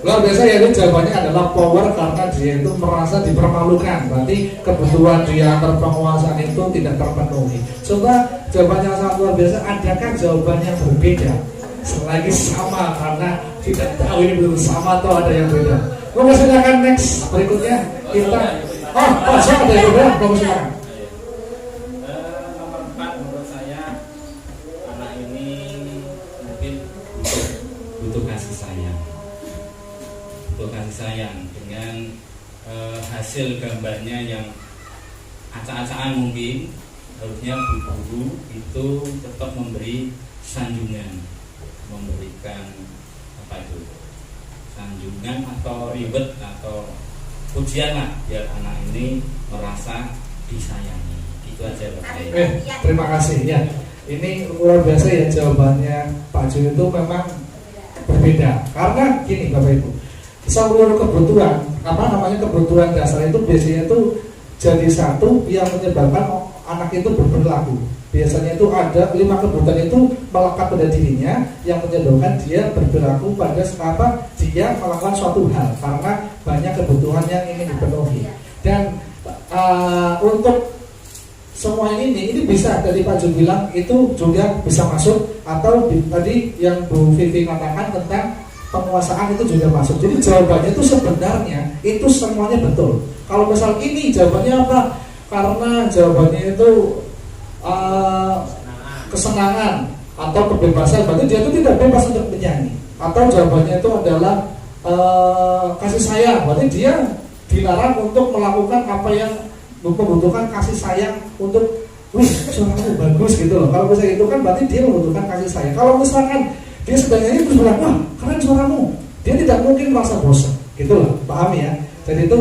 luar biasa ya, itu jawabannya adalah power karena dia itu merasa dipermalukan. Berarti kebutuhan dia berpenguasaan itu tidak terpenuhi. Coba jawabannya sangat luar biasa. Adakah jawaban yang berbeda? Selagi sama karena tidak tahu ini betul sama atau ada yang beda. Monggo silakan next berikutnya kita. Oh, so ada yang beda. Monggo silakan. Nomor 4 menurut saya anak ini mungkin butuh kasih sayang. Butuh kasih sayang dengan hasil gambarnya yang acak-acakan mungkin harusnya guru itu tetap memberi sanjungan, memberikan apa itu, sanjungan atau reward atau pujian lah, biar anak ini merasa disayangi. Itu aja Bapak Ibu. Terima kasih ya. Ini luar biasa ya jawabannya Pak Jo, itu memang berbeda. Karena gini Bapak Ibu, seluruh kebutuhan, kebutuhan dasar itu biasanya itu jadi satu yang menyebabkan anak itu berperilaku. Biasanya itu ada 5 kebutuhan itu melekat pada dirinya yang menyebabkan dia berperilaku pada dia melakukan suatu hal karena banyak kebutuhan yang ingin dipenuhi. Dan untuk semua ini bisa dari Pak Jo bilang itu juga bisa masuk, atau tadi yang Bu Vivi katakan tentang penguasaan itu juga masuk. Jadi jawabannya itu sebenarnya itu semuanya betul. Kalau misal ini jawabannya apa? Karena jawabannya itu kesenangan atau kebebasan, berarti dia itu tidak bebas untuk menyanyi. Atau jawabannya itu adalah kasih sayang, berarti dia dilarang untuk melakukan apa yang membutuhkan kasih sayang untuk suaramu bagus gitu loh. Kalau misalnya itu kan berarti dia membutuhkan kasih sayang. Kalau misalkan dia sedang nyanyi terus bilang, wah keren suaramu, dia tidak mungkin merasa bosan gitu loh, paham ya? Jadi itu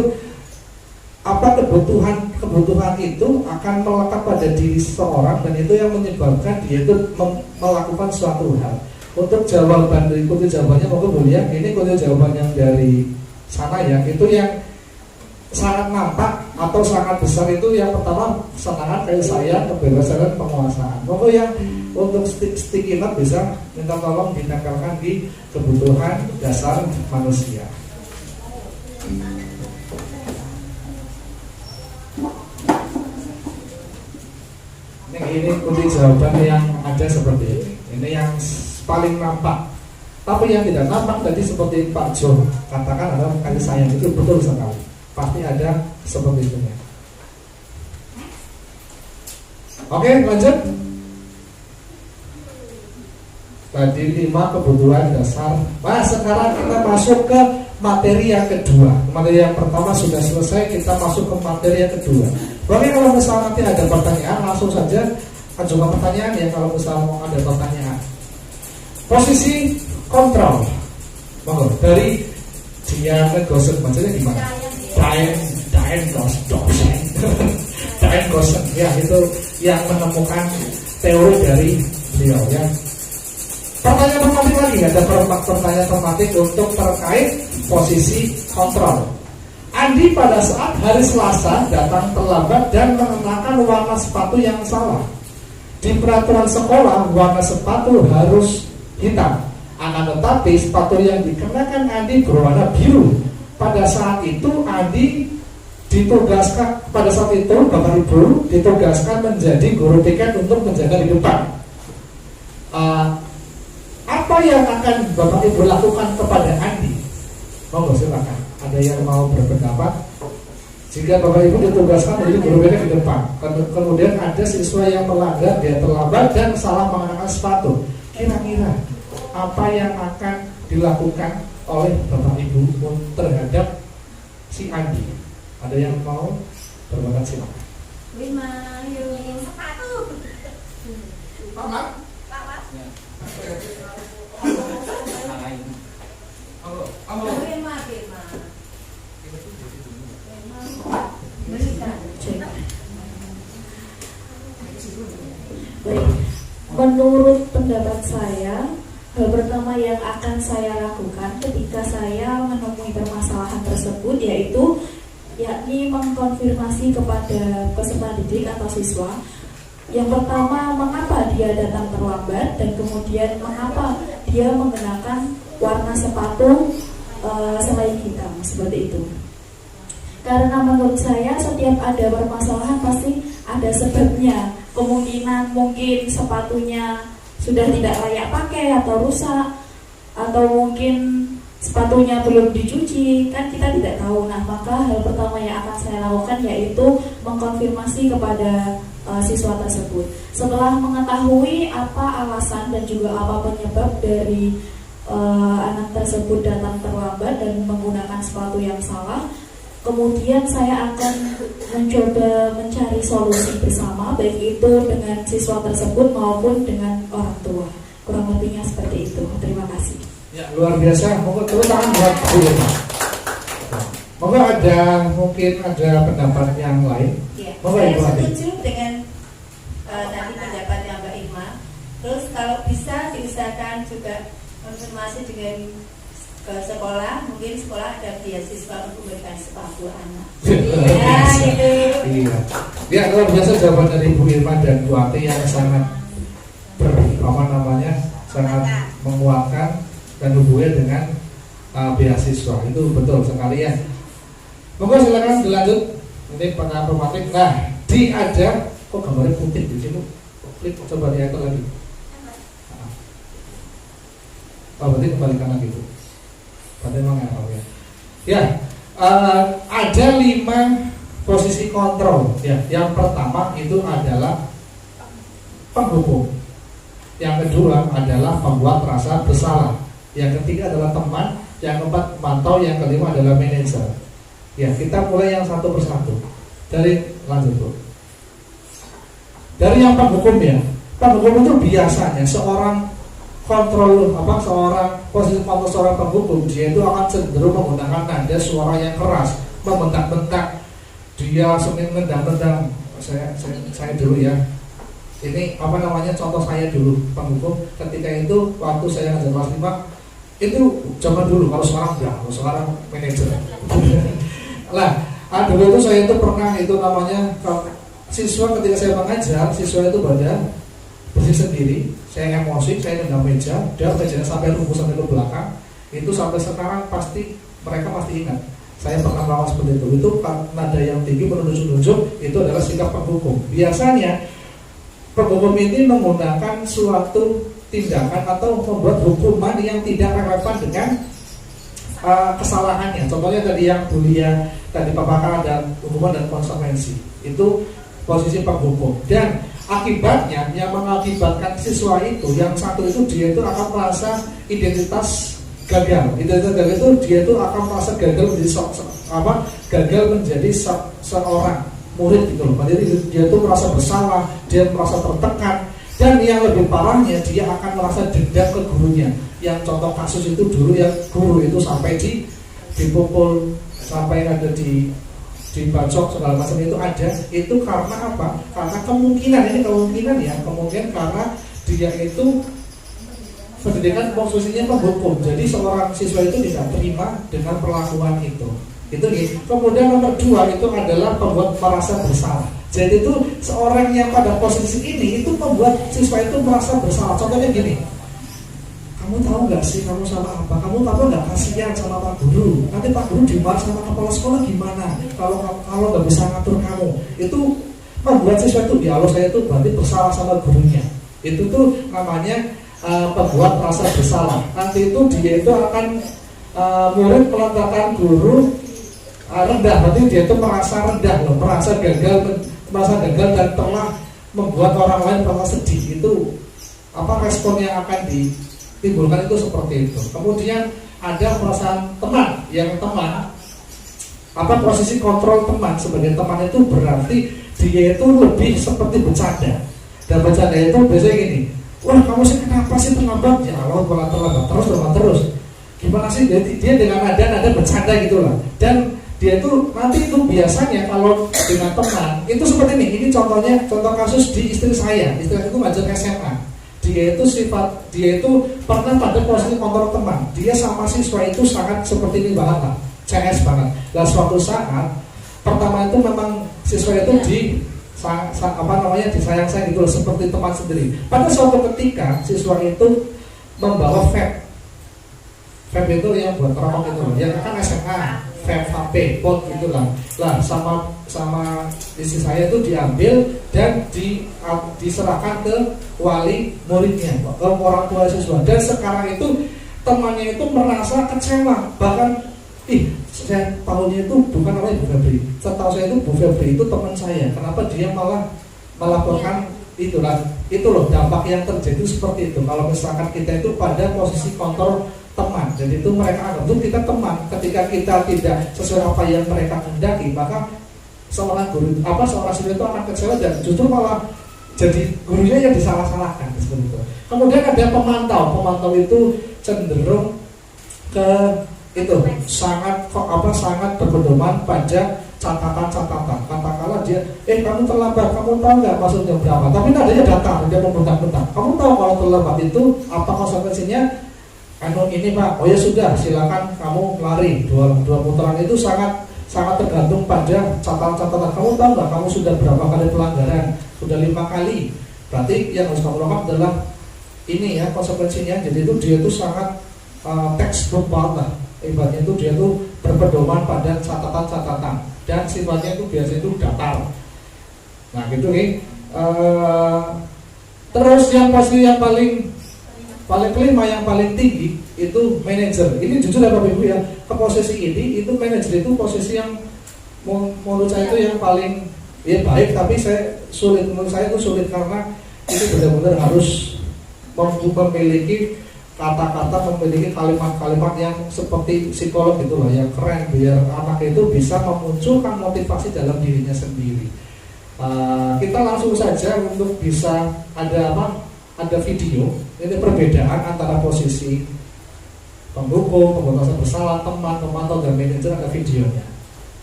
kebutuhan itu akan melekat pada diri seseorang, dan itu yang menyebabkan dia itu melakukan suatu hal. Untuk jawaban berikutnya, jawabannya monggo Bu ya. Ini kalau jawaban yang dari sana ya, itu yang sangat nampak atau sangat besar itu yang pertama kesenangan, kayak saya, kebebasan dan penguasaan. Monggo yang untuk sticky note bisa minta tolong ditempelkan di kebutuhan dasar manusia. Ini kunci jawaban yang ada seperti ini. Ini yang paling nampak. Tapi yang tidak nampak tadi seperti Pak Jo katakan adalah kasih sayang, itu betul sekali. Pasti ada seperti itu ya. Oke, lanjut. Tadi 5 kebutuhan dasar. Nah, sekarang kita masuk ke materi yang kedua. Materi yang pertama sudah selesai, kita masuk ke materi yang kedua. Oke, kalau misalnya nanti ada pertanyaan, langsung saja ajukan pertanyaan ya. Kalau misalnya mau ada pertanyaan. Posisi kontrol. Monggo dari Dian Gosen, bacanya gimana? Dian Gosen ya, itu yang menemukan teori dari beliau ya. Pertanyaan formatif lagi, ada pertanyaan formatif untuk terkait posisi kontrol. Andi pada saat hari Selasa datang terlambat dan mengenakan warna sepatu yang salah. Di peraturan sekolah warna sepatu harus hitam. Akan tetapi sepatu yang dikenakan Andi berwarna biru. Pada saat itu Andi ditugaskan, pada saat itu Bapak Ibu ditugaskan menjadi guru tiket untuk menjaga di depan. Apa yang akan Bapak Ibu lakukan kepada Andi? Monggo silakan. Ada yang mau berpendapat? Jika Bapak Ibu ditugaskan menjadi guru tiket di depan, kemudian ada siswa yang melanggar, dia terlambat dan salah mengenakan sepatu, kira-kira apa yang akan dilakukan oleh Bapak Ibu terhadap si Andi? Ada yang mau berpendapat? Silakan. Mayung sepatu. Paman? Menurut pendapat saya, hal pertama yang akan saya lakukan ketika saya menemui permasalahan tersebut yaitu yakni mengkonfirmasi kepada peserta didik atau siswa. Yang pertama, mengapa dia datang terlambat, dan kemudian mengapa dia menggunakan warna sepatu selain hitam seperti itu. Karena menurut saya setiap ada permasalahan pasti ada sebabnya. Kemungkinan mungkin sepatunya sudah tidak layak pakai atau rusak, atau mungkin sepatunya belum dicuci, kan kita tidak tahu. Nah, maka hal pertama yang akan saya lakukan yaitu mengkonfirmasi kepada siswa tersebut. Setelah mengetahui apa alasan dan juga apa penyebab dari anak tersebut datang terlambat dan menggunakan sepatu yang salah, Kemudian saya akan mencoba mencari solusi bersama, baik itu dengan siswa tersebut maupun dengan orang tua. Kurang lebihnya seperti itu. Terima kasih. Ya, luar biasa. Monggo tepuk tangan buat Bu Irma. Monggo mungkin ada pendapat yang lain. Ya, Monggo saya Ibu Ati. setuju dengan tadi pendapatnya Mbak Irma. Terus kalau bisa diusahakan juga konfirmasi dengan ke sekolah, mungkin sekolah ada beasiswa untuk memberikan sepatu anak. Ya, gitu. Iya. Ya, luar biasa jawaban dari Bu Irma dan Bu Ati yang sangat sangat menguatkan dan hubungannya dengan beasiswa. Itu betul sekali ya. Monggo silakan dilanjut. Ini Pak Pematrik. Nah, ada kok gambarnya putih di sini. Klik coba lihat lagi. Berarti kembalikan lagi Bu. Berarti memang ya. Ya, ada 5 posisi kontrol. Ya, yang pertama itu adalah penghukum. Yang kedua adalah pembuat rasa bersalah. Yang ketiga adalah teman. Yang keempat pemantau. Yang kelima adalah manajer. Ya, kita mulai yang satu persatu. Dari lanjut Bu. Dari yang penghukum ya. Penghukum itu biasanya seorang posisi kontrol seorang penghukum, dia itu akan cenderung menggunakan nada suara yang keras, membentak-bentak, dia sering nendang-nendang. Saya dulu ya. Ini contoh saya dulu penghukum ketika itu waktu saya ngajar kelas 5 itu zaman dulu, kalau sekarang manajer. Lah, dulu itu saya itu pernah siswa ketika saya mengajar, siswa itu pada bersih sendiri, saya emosi, saya nendang meja, dan mejanya sampai rubuh sampai ke belakang. Itu sampai sekarang mereka pasti ingat. Saya pernah melakukan seperti itu. Itu nada yang tinggi menunjuk-nunjuk, itu adalah sikap penghukum. Biasanya penghukum ini menggunakan suatu tindakan atau membuat hukuman yang tidak relevan dengan kesalahannya. Contohnya tadi yang bulia, tadi papakan dan hukuman dan konsekuensi. Itu posisi penghukum. Dan akibatnya yang mengakibatkan siswa itu, yang satu itu dia itu akan merasa identitas gagal. Identitas gagal itu dia itu akan merasa gagal menjadi seorang murid gitu loh. Jadi dia itu merasa bersalah, dia merasa tertekan, dan yang lebih parahnya dia akan merasa dendam ke gurunya. Yang contoh kasus itu dulu yang guru itu sampai dipukul, sampai ada dibacok segala macam itu ada. Itu karena apa? Karena kemungkinan karena dia itu pendidikan posisinya penghukum. Jadi seorang siswa itu tidak terima dengan perlakuan itu. Itu gitu. Kemudian nomor 2 itu adalah pembuat merasa bersalah. Jadi itu seorang yang pada posisi ini itu membuat siswa itu merasa bersalah. Contohnya gini, kamu tahu nggak sih kamu salah apa? Kamu tahu nggak kasihan sama Pak Guru? Nanti Pak Guru dimarah sama kepala sekolah gimana? Kalau nggak bisa ngatur kamu, itu membuat siswa itu saya itu berarti bersalah sama gurunya. Itu tuh namanya pembuat merasa bersalah. Nanti itu dia itu akan murid meletakkan guru rendah, berarti dia itu merasa rendah loh, merasa gagal dan telah membuat orang lain merasa sedih. Itu respon yang akan ditimbulkan itu seperti itu. Kemudian ada perasaan teman, posisi kontrol teman sebagai teman itu berarti dia itu lebih seperti bercanda. Dan bercanda itu biasanya gini, wah kamu sih kenapa sih terlambat? Ya Allah terlambat terus. Gimana sih dia dengan nada bercanda gitulah. Dan dia itu nanti itu biasanya kalau dengan teman itu seperti ini. Ini contoh kasus di istri saya. Istri saya itu ngajar SMA. Dia itu pernah pada posisi kontrol teman. Dia sama siswa itu sangat seperti ini banget lah, CS banget. Dan suatu saat pertama itu memang siswa itu disayang-sayang gitu loh, seperti teman sendiri. Pada suatu ketika siswa itu membawa vape itu yang buat rokok itu loh. Yang kan SMA, vape HP, pot gitu lah. Lah sama istri saya itu diambil dan diserahkan ke wali muridnya, ke orang tua siswa. Dan sekarang itu temannya itu merasa kecewa, bahkan saya tahunya itu bukan namanya Bu Febri. Setahu saya itu Bu Febri itu teman saya. Kenapa dia malah melaporkan itulah? Itu loh dampak yang terjadi seperti itu. Kalau misalkan kita itu pada posisi kontrol teman, Jadi itu mereka anggap itu kita teman. Ketika kita tidak sesuai apa yang mereka kehendaki, maka seorang guru, seorang siswa itu akan kecewa dan justru malah jadi gurunya yang disalah-salahkan seperti itu. Kemudian ada pemantau itu cenderung ke itu sangat berpedoman pada catatan. Katakanlah dia, kamu terlambat, kamu tahu nggak maksudnya berapa? Tapi nadanya datar, dia membentak-bentak. Kamu tahu kalau terlambat itu apa konsekuensinya? Ini Pak, oh ya sudah, silakan kamu lari dua putaran. Itu sangat tergantung pada catatan. Kamu tahu nggak kamu sudah berapa kali pelanggaran? Sudah 5 kali. Berarti yang harus kamu lakukan adalah ini ya konsekuensinya. Jadi dia itu sangat textbook banget lah. Ibaratnya itu dia itu berpedoman pada catatan dan sifatnya itu biasanya itu datar. Nah gitu nih. Terus yang posisi yang paling kelima, yang paling tinggi itu manajer. Ini jujur ya Bapak Ibu ya, ke posisi ini itu manajer itu posisi yang menurut saya itu yang paling ya baik, tapi menurut saya itu sulit karena itu benar-benar harus memiliki kata-kata, memiliki kalimat-kalimat yang seperti psikolog gitu loh, yang keren biar anak itu bisa memunculkan motivasi dalam dirinya sendiri. Kita langsung saja untuk bisa ada video. Ini perbedaan antara posisi pendukung, pembebasan bersalah, teman, pemantau dan manajer, ada videonya.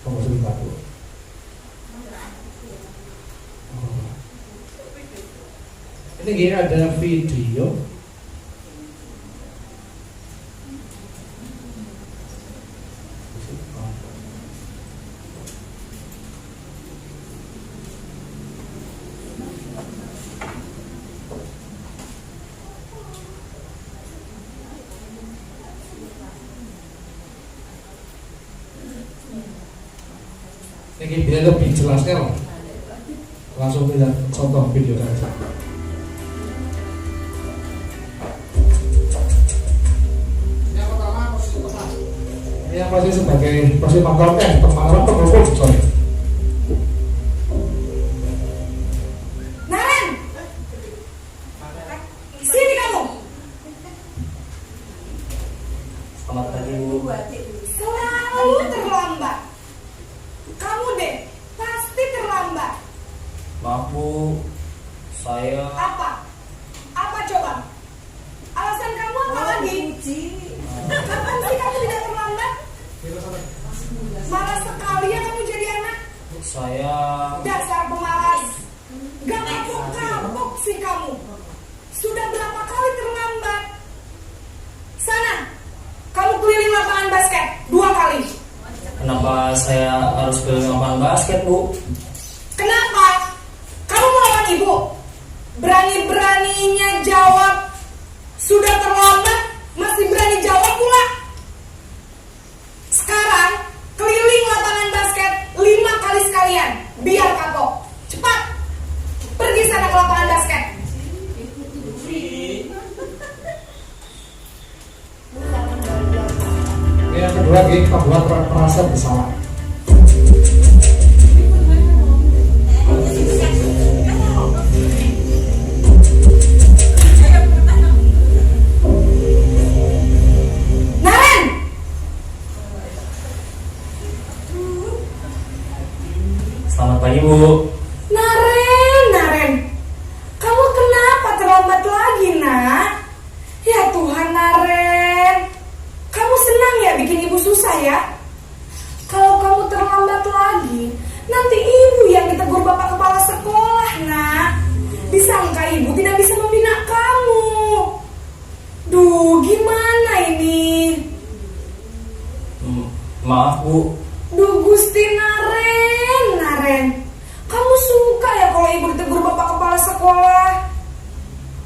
Tunggu sebentar dulu. Ini ada video. Ini biar lebih jelasnya lah. Langsung lihat contoh video saja. Yang pertama posisi teman. Ini yang masih sebagai posisi pangkal pendukung, sorry. Naren, sini kamu. Selamat pagi Bu. Selalu terlambat. Kamu deh pasti terlambat. Maaf Bu, saya Apa coba? Alasan kamu apa lagi? Kapan sih kamu tidak terlambat? Malas sekali ya kamu jadi anak. saya Dasar pemalas. Gak kapok-kapok sih kamu. Sudah berapa kali terlambat? Sana, kamu keliling lapangan basket 2 kali. kenapa saya harus ke lapangan basket Bu? Kenapa? Kamu mau lawan ibu? Berani-beraninya jawab. Sudah terlambat, masih berani jawab pula. Sekarang, keliling lapangan basket 5 kali sekalian. Biar kapok. Cepat. Pergi sana ke lapangan basket. Yang kedua kita buat merasa bersalah. Naren! Selamat pagi Bu. Naren, kamu kenapa terlambat lagi, nak? Ya Tuhan, Naren, kamu senang ya bikin ibu susah ya? Kalau kamu terlambat lagi, nanti ibu yang ditegur bapak kepala sekolah, nak. Disangka ibu tidak bisa membina kamu. Duh, gimana ini? Maaf Bu. Duh Gusti, Naren, kamu suka ya kalau ibu ditegur bapak kepala sekolah?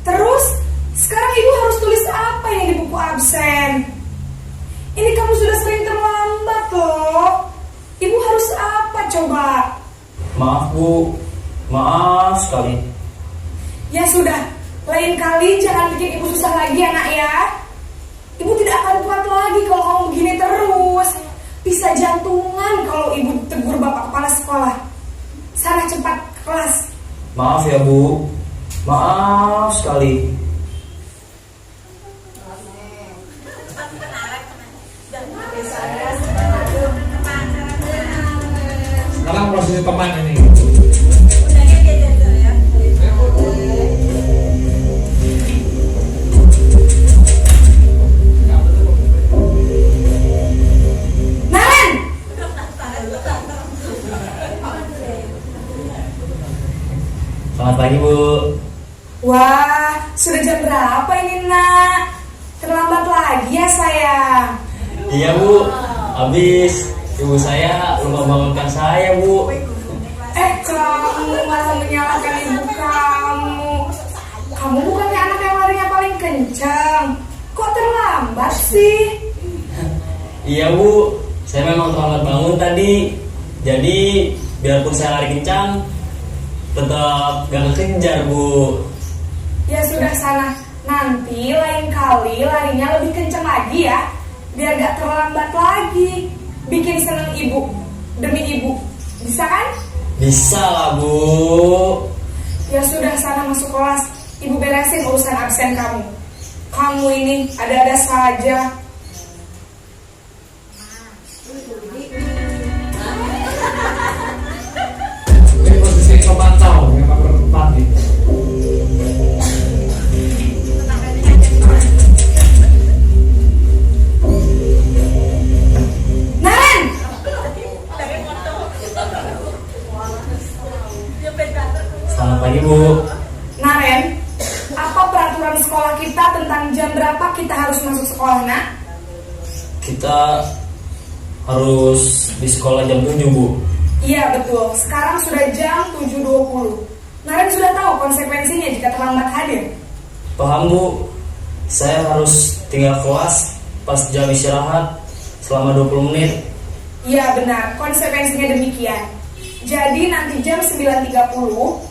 Terus, sekarang ibu harus tulis apa yang di buku absen? Ini kamu sudah sering terlambat loh. Ibu harus apa coba? Maaf Bu. Maaf sekali. Ya sudah, lain kali jangan bikin ibu susah lagi ya nak ya. Ibu tidak akan kuat lagi kalau kamu begini terus. Bisa jantungan kalau ibu tegur bapak kepala sekolah. Sana cepat ke kelas. Maaf ya Bu. Maaf sekali. Sekarang posisi teman ini. Naren. Selamat pagi Bu. Wah, sudah jam berapa ini nak? Terlambat lagi ya sayang. Iya Bu, habis ibu saya lupa bangunkan saya Bu. Kamu malah menyalahkan ibu kamu. Kamu bukannya anak yang larinya paling kencang. Kok terlambat sih? Iya Bu, saya memang terlambat bangun tadi. Jadi biarpun saya lari kencang, tetap gak kekejar Bu. Ya sudah sana. Nanti lain kali larinya lebih kencang lagi ya. Biar gak terlambat lagi. Bikin seneng ibu. Demi ibu. Bisa kan? Bisa lah Bu. Ya sudah sana masuk kelas. Ibu beresin urusan absen kamu. Kamu ini ada-ada saja. Ini posisi pemantau yang nomor 4 nih. Naren! Selamat pagi Bu. Naren, apa peraturan sekolah kita tentang jam berapa kita harus masuk sekolah, nak? Kita harus di sekolah jam 7 Bu. Iya betul, sekarang sudah jam 7.20. Naren sudah tahu konsekuensinya jika terlambat hadir. Paham Bu. Saya harus tinggal kelas pas jam istirahat selama 20 menit. Iya benar, konsekuensinya demikian. Jadi nanti jam 9.30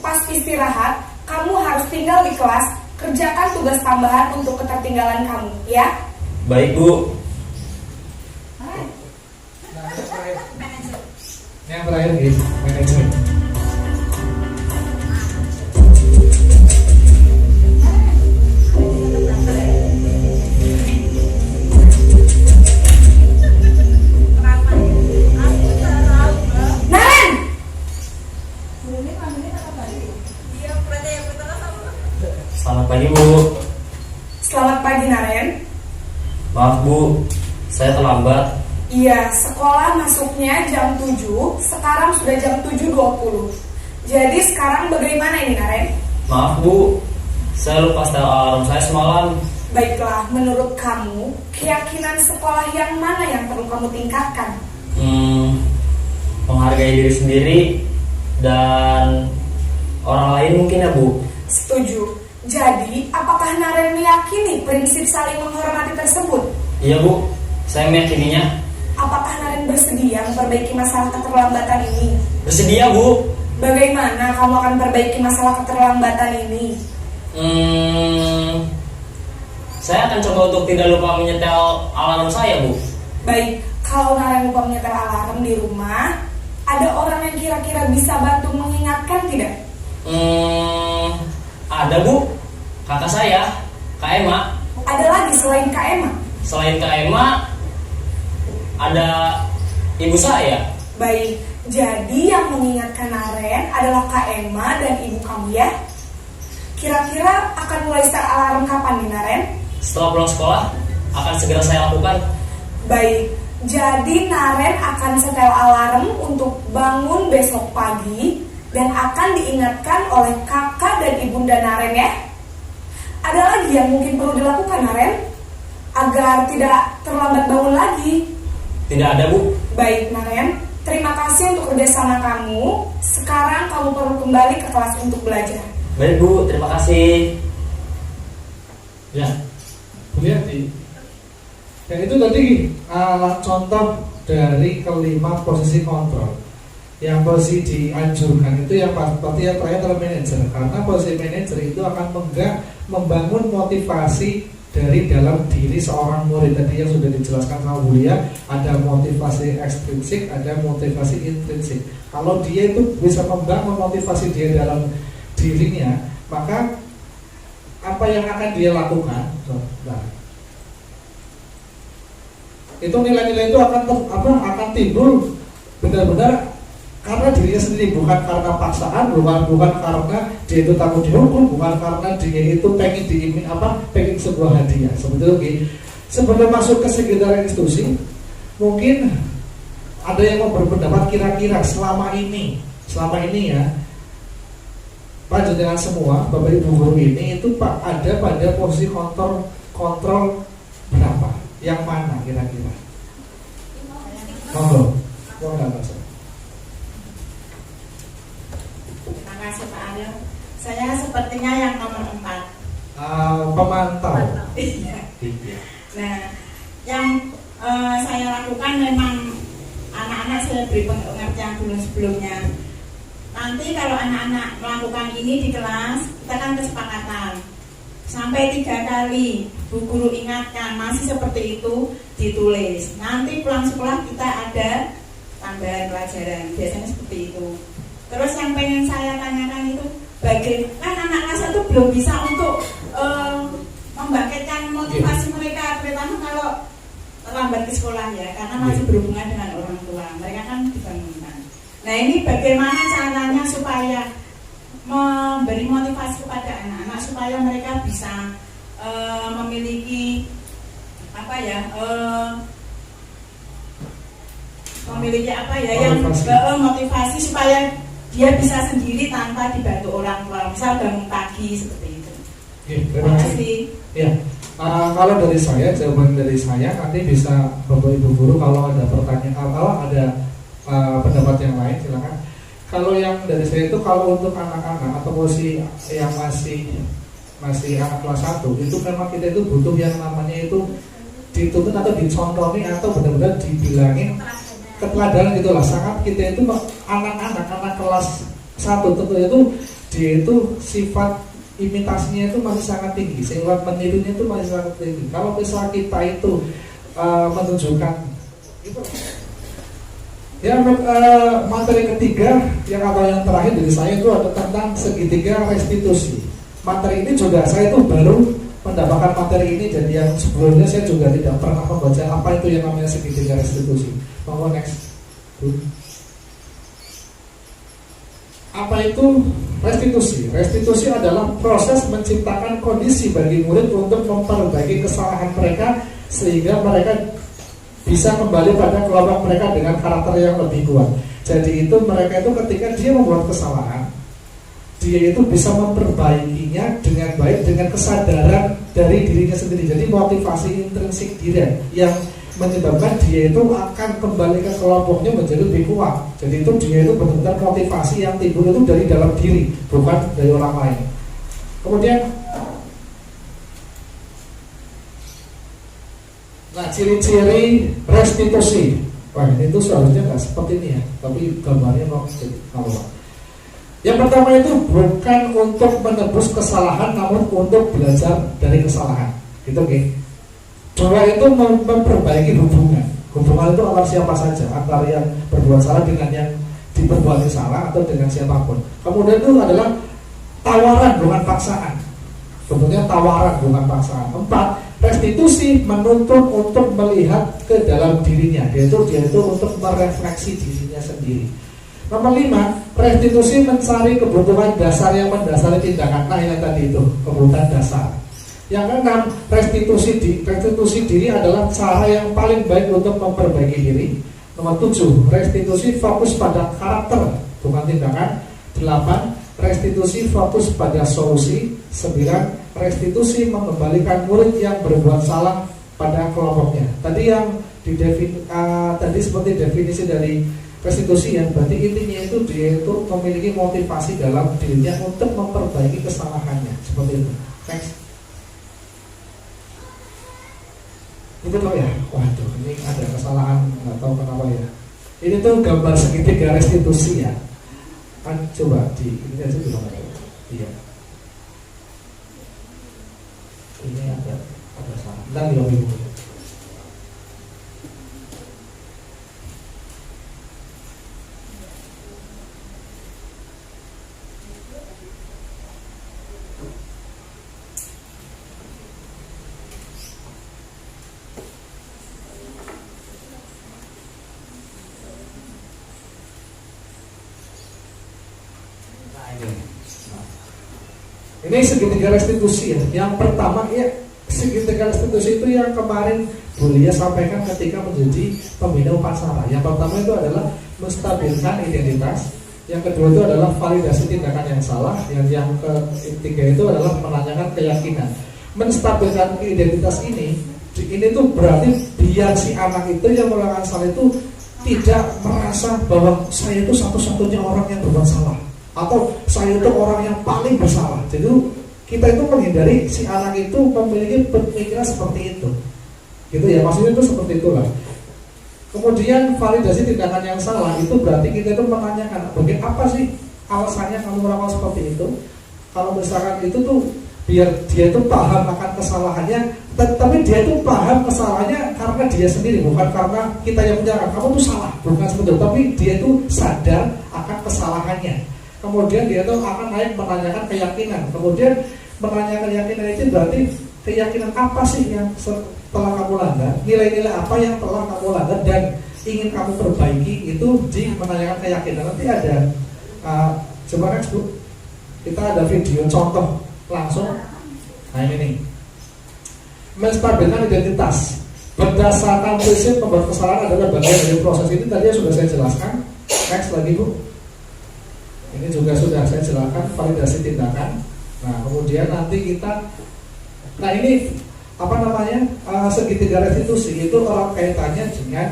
pas istirahat, kamu harus tinggal di kelas, kerjakan tugas tambahan untuk ketertinggalan kamu, ya? Baik Bu. Yang terakhir nih, manajer. Naren! Selamat pagi Bu. Selamat pagi Naren. Maaf Bu, saya terlambat. Iya, sekolah masuknya jam 7, sekarang sudah jam 7.20. Jadi sekarang bagaimana ini Naren? Maaf Bu, saya lupa setel alarm saya semalam. Baiklah, menurut kamu, keyakinan sekolah yang mana yang perlu kamu tingkatkan? Menghargai diri sendiri dan orang lain mungkin ya Bu. Setuju. Jadi, apakah Naren meyakini prinsip saling menghormati tersebut? Iya Bu, saya meyakininya. Apakah Naren bersedia memperbaiki masalah keterlambatan ini? Bersedia Bu. Bagaimana kamu akan perbaiki masalah keterlambatan ini? Saya akan coba untuk tidak lupa menyetel alarm saya Bu. Baik, kalau Naren lupa menyetel alarm di rumah, ada orang yang kira-kira bisa bantu mengingatkan tidak? Ada Bu, kakak saya, Kak Ema. Ada lagi selain Kak Ema? Selain Kak Ema, ada ibu saya. Baik, jadi yang mengingatkan Naren adalah Kak Ema dan ibu kamu ya? Kira-kira akan mulai start alarm kapan nih Naren? Setelah pulang sekolah, akan segera saya lakukan. Baik, jadi Naren akan setel alarm untuk bangun besok pagi dan akan diingatkan oleh kakak dan ibunda Naren ya. Ada lagi yang mungkin perlu dilakukan Naren agar tidak terlambat bangun lagi? Tidak ada Bu. Baik Naren, terima kasih untuk kerjasama kamu. Sekarang kamu perlu kembali ke kelas untuk belajar. Baik Bu, terima kasih. Ya, Bu Yati. Dan itu tadi contoh dari kelima posisi kontrol. Yang posisi dianjurkan itu yang pasti yang terakhir adalah manajer. Karena posisi manajer itu akan membangun motivasi dari dalam diri seorang murid. Tadi yang sudah dijelaskan sama Bu Lia, ada motivasi ekstrinsik, ada motivasi intrinsik. Kalau dia itu bisa membangun motivasi dia dalam dirinya, maka apa yang akan dia lakukan? Nah, itu nilai-nilai itu akan timbul benar-benar karena dirinya sendiri, bukan karena paksaan, bukan karena dia itu takut dihukum, bukan karena dia itu pengen sebuah hadiah. Sebetulnya sebelum masuk ke sekitaran institusi, mungkin ada yang mau berpendapat kira-kira selama ini ya, Pak dengan semua Bapak Ibu guru ini itu Pak ada pada posisi kontrol berapa? Yang mana kira-kira? Monggo. Terima kasih Pak Aryo. Saya sepertinya yang nomor 4. Pemantau. Iya. Nah, yang saya lakukan memang anak-anak saya beri pengertian dulu sebelumnya. Nanti kalau anak-anak melakukan ini di kelas, kita kan kesepakatan sampai 3 kali Bu Guru ingatkan masih seperti itu ditulis. Nanti pulang sekolah kita ada tambahan pelajaran, biasanya seperti itu. Terus yang pengen saya tanyakan itu, bagaimana anak kelas itu belum bisa untuk membangkitkan motivasi mereka, terutama kalau terlambat ke sekolah ya, karena masih berhubungan dengan orang tua. Mereka kan dibangunkan. Nah ini bagaimana caranya supaya memberi motivasi kepada anak-anak supaya mereka bisa memiliki yang motivasi supaya dia bisa sendiri tanpa dibantu orang tua, misal bangun pagi seperti itu. Terima kasih. Ya, kalau dari saya, jawaban dari saya nanti bisa Bapak Ibu guru kalau ada pertanyaan, kalau ada pendapat yang lain silakan. Kalau yang dari saya itu kalau untuk anak-anak atau posisi yang masih anak kelas 1 itu memang kita itu butuh yang namanya itu dituntut atau dicontohi atau benar-benar dibilangin keteladanan gitulah. Sangat kita itu anak kelas 1 tentu itu dia itu sifat imitasinya itu masih sangat tinggi, sehingga menirunya itu masih sangat tinggi. Kalau misalnya kita itu menunjukkan itu ya, materi ketiga atau yang terakhir dari saya itu ada tentang segitiga restitusi. Materi ini juga saya itu baru mendapatkan materi ini, jadi yang sebelumnya saya juga tidak pernah membaca apa itu yang namanya segitiga restitusi. Monggo next. Apa itu restitusi? Restitusi adalah proses menciptakan kondisi bagi murid untuk memperbaiki kesalahan mereka sehingga mereka bisa kembali pada kelompok mereka dengan karakter yang lebih kuat. Jadi itu mereka itu ketika dia membuat kesalahan, dia itu bisa memperbaikinya dengan baik dengan kesadaran dari dirinya sendiri. Jadi motivasi intrinsik dia yang menyebabkan dia itu akan kembali ke kelompoknya menjadi lebih kuat. Jadi itu dia itu benar-benar motivasi yang timbul itu dari dalam diri, bukan dari orang lain. Kemudian ciri-ciri restitusi. Wah, ini tuh seharusnya nggak seperti ini ya, tapi gambarnya kok kalau. Yang pertama itu bukan untuk menebus kesalahan, namun untuk belajar dari kesalahan. Gitu, oke? Dua itu memperbaiki hubungan. Hubungan itu antara siapa saja, antara yang berbuat salah dengan yang diperbuat salah atau dengan siapapun. Kemudian itu adalah tawaran bukan paksaan. Sebetulnya tawaran bukan paksaan. 4, restitusi menuntut untuk melihat ke dalam dirinya, yaitu dia itu untuk merefleksi dirinya sendiri. Nomor 5, restitusi mencari kebutuhan dasar yang mendasari tindakan. Nah, yang tadi itu kebutuhan dasar. Yang ke-6, restitusi diri adalah cara yang paling baik untuk memperbaiki diri. Nomor 7, restitusi fokus pada karakter bukan tindakan. 8, restitusi fokus pada solusi. 9, restitusi mengembalikan murid yang berbuat salah pada kelompoknya. Tadi yang tadi seperti definisi dari restitusi yang berarti intinya itu dia itu memiliki motivasi dalam dirinya untuk memperbaiki kesalahannya seperti itu. Thanks. Itu tau ya, waduh ini ada kesalahan nggak tahu kenapa ya. Ini tuh gambar segitiga restitusi ya. Kan coba ini aja belum ada. Iya. Ini ada salah. Ntar di Ini segitiga restitusi ya. Yang pertama ya, segitiga restitusi itu yang kemarin Bu Lia sampaikan ketika menjadi pembina upacara. Yang pertama itu adalah menstabilkan identitas. Yang kedua itu adalah validasi tindakan yang salah. Yang ketiga itu adalah menanyakan keyakinan. Menstabilkan identitas ini tuh berarti biar si anak itu yang melakukan salah itu tidak merasa bahwa saya itu satu-satunya orang yang berbuat salah atau saya itu orang yang paling bersalah. Jadi kita itu menghindari si anak itu memiliki pemikiran seperti itu, gitu ya, maksudnya itu seperti itulah. Kemudian validasi tindakan yang salah itu berarti kita itu menanyakan bagaimana apa sih alasannya kamu melakukan seperti itu. Kalau misalkan itu tuh biar dia itu paham akan kesalahannya, tapi dia itu paham kesalahannya karena dia sendiri, bukan karena kita yang menyalahkan kamu tuh salah, bukan seperti itu, tapi dia itu sadar akan kesalahannya. Kemudian dia itu akan naik menanyakan keyakinan. Kemudian menanyakan keyakinan itu berarti keyakinan apa sih yang telah kamu langgar, nilai-nilai apa yang telah kamu langgar dan ingin kamu perbaiki, itu di menanyakan keyakinan. Nanti ada coba next Bu, kita ada video contoh langsung. Nah ini nih, menstabilkan identitas berdasarkan prinsip pembuat kesalahan adalah bagian dari proses. Ini tadi sudah saya jelaskan. Next lagi Bu, ini juga sudah saya jelaskan validasi tindakan. Nah kemudian nanti kita, nah ini apa namanya, segitiga restitusi itu orang kaitannya dengan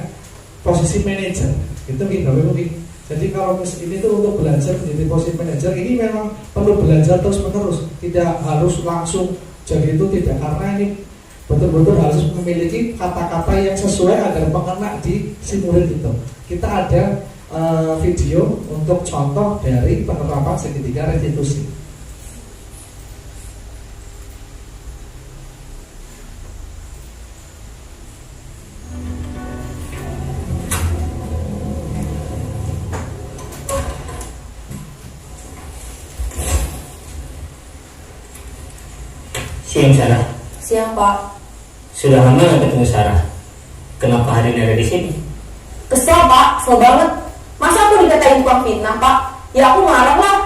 posisi manajer. Itu gitu mungkin. Jadi kalau ini tuh untuk belajar menjadi posisi manajer ini memang perlu belajar terus menerus. Tidak harus langsung jadi itu, tidak, karena ini betul-betul harus memiliki kata-kata yang sesuai agar mengena di si murid itu. Kita ada video untuk contoh dari penerapan segitiga restitusi. Siang Sarah. Siang Pak. Sudah lama nggak ketemu Sarah. Kenapa hari ini ada di sini? Kesel Pak, kesel banget. Masa aku dikatain tukang fitnah Pak? Ya aku marah lah.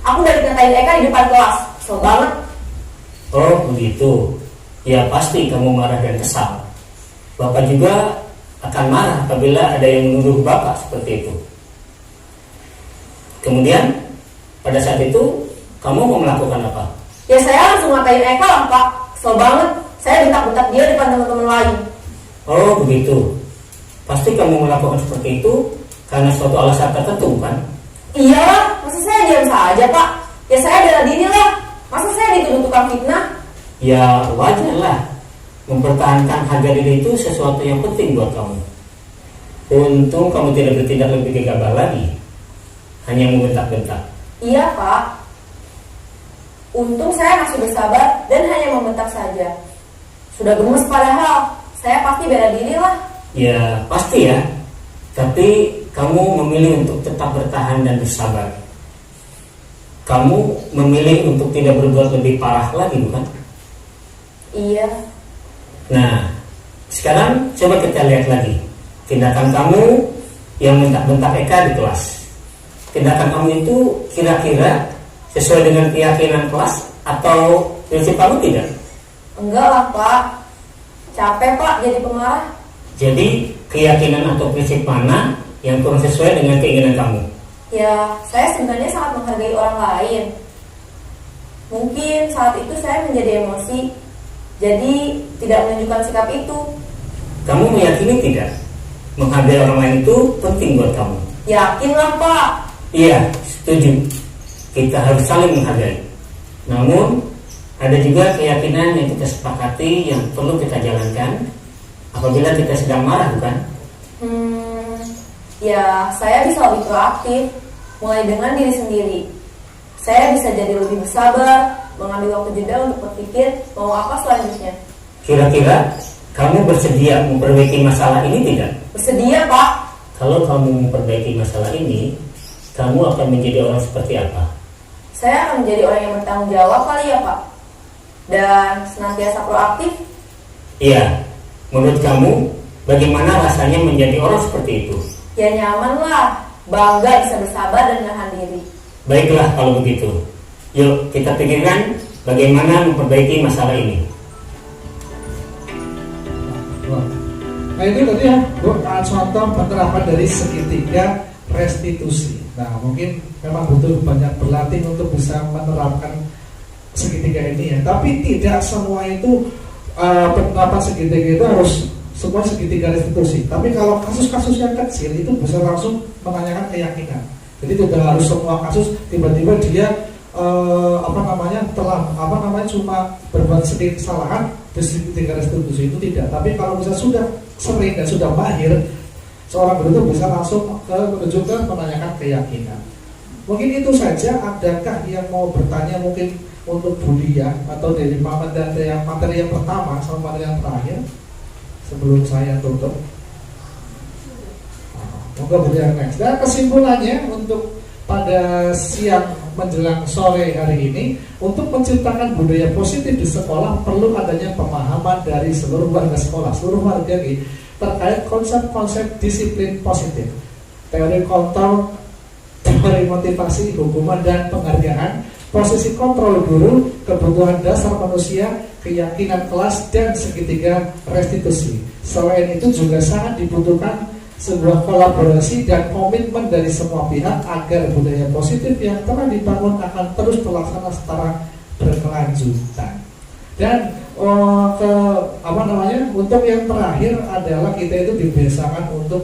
Aku udah dikatain Eka di depan kelas. Kesel banget. Oh begitu. Ya pasti kamu marah dan kesal. Bapak juga akan marah apabila ada yang menuduh Bapak seperti itu. Kemudian pada saat itu kamu mau melakukan apa? Ya saya langsung ngatain Eka lah Pak. Kesel banget. Saya bentak-bentak dia depan teman-teman lain. Oh begitu. Pasti kamu melakukan seperti itu karena suatu alasan tertentu kan? Iya lah, masa saya diam saja Pak? Ya saya bela diri lah. Masa saya dituduh tukang fitnah? Ya wajar lah. Mempertahankan harga diri itu sesuatu yang penting buat kamu. Untung kamu tidak bertindak lebih gegabah lagi, hanya membentak-bentak. Iya Pak. Untung saya masih bersabar dan hanya membentak saja. Sudah gemes padahal. Saya pasti bela diri lah. Ya pasti ya. Tapi kamu memilih untuk tetap bertahan dan bersabar. Kamu memilih untuk tidak berbuat lebih parah lagi, bukan? Iya. Nah, sekarang coba kita lihat lagi tindakan kamu yang bentak-bentak Eka di kelas. Tindakan kamu itu kira-kira sesuai dengan keyakinan kelas atau prinsip kamu tidak? Enggak lah Pak. Capek Pak jadi pemarah. Jadi keyakinan atau prinsip mana yang kurang sesuai dengan keinginan kamu? Ya, saya sebenarnya sangat menghargai orang lain. Mungkin saat itu saya menjadi emosi, jadi tidak menunjukkan sikap itu. Kamu meyakini tidak? Menghargai orang lain itu penting buat kamu? Yakinlah Pak. Iya, setuju. Kita harus saling menghargai. Namun ada juga keyakinan yang kita sepakati yang perlu kita jalankan apabila kita sedang marah, bukan? Ya saya bisa lebih proaktif, mulai dengan diri sendiri. Saya bisa jadi lebih bersabar, mengambil waktu jeda untuk berpikir mau apa selanjutnya. Kira-kira kamu bersedia memperbaiki masalah ini tidak? Bersedia Pak. Kalau kamu memperbaiki masalah ini, kamu akan menjadi orang seperti apa? Saya akan menjadi orang yang bertanggung jawab kali ya Pak. Dan senantiasa proaktif. Iya. Menurut kamu, bagaimana rasanya menjadi orang seperti itu? Ya nyaman lah, bangga bisa bersabar dan menahan diri. Baiklah kalau begitu. Yuk kita pikirkan bagaimana memperbaiki masalah ini. Nah itu tadi ya Bu, contoh penerapan dari segitiga restitusi. Nah mungkin memang butuh banyak berlatih untuk bisa menerapkan segitiga ini ya. Tapi tidak semua itu penerapan segitiga itu harus semua segitiga restitusi. Tapi kalau kasus-kasus yang kecil itu bisa langsung menanyakan keyakinan. Jadi tidak harus semua kasus tiba-tiba dia cuma berbuat sedikit kesalahan terus segitiga restitusi itu tidak. Tapi kalau bisa sudah sering dan sudah mahir, seorang guru itu bisa langsung menunjukkan menanyakan keyakinan. Mungkin itu saja. Adakah yang mau bertanya mungkin untuk Budia atau dari materi yang pertama sama materi yang terakhir sebelum saya tutup? Moga Budia next. Dan kesimpulannya untuk pada siang menjelang sore hari ini, untuk menciptakan budaya positif di sekolah perlu adanya pemahaman dari seluruh warga sekolah, seluruh warga terkait konsep-konsep disiplin positif, teori kontrol, teori motivasi, hukuman dan penghargaan, posisi kontrol guru, kebutuhan dasar manusia, keyakinan kelas, dan segitiga restitusi. Selain itu juga sangat dibutuhkan sebuah kolaborasi dan komitmen dari semua pihak agar budaya positif yang telah dibangun akan terus terlaksana secara berkelanjutan. Dan untuk yang terakhir adalah kita itu dibiasakan untuk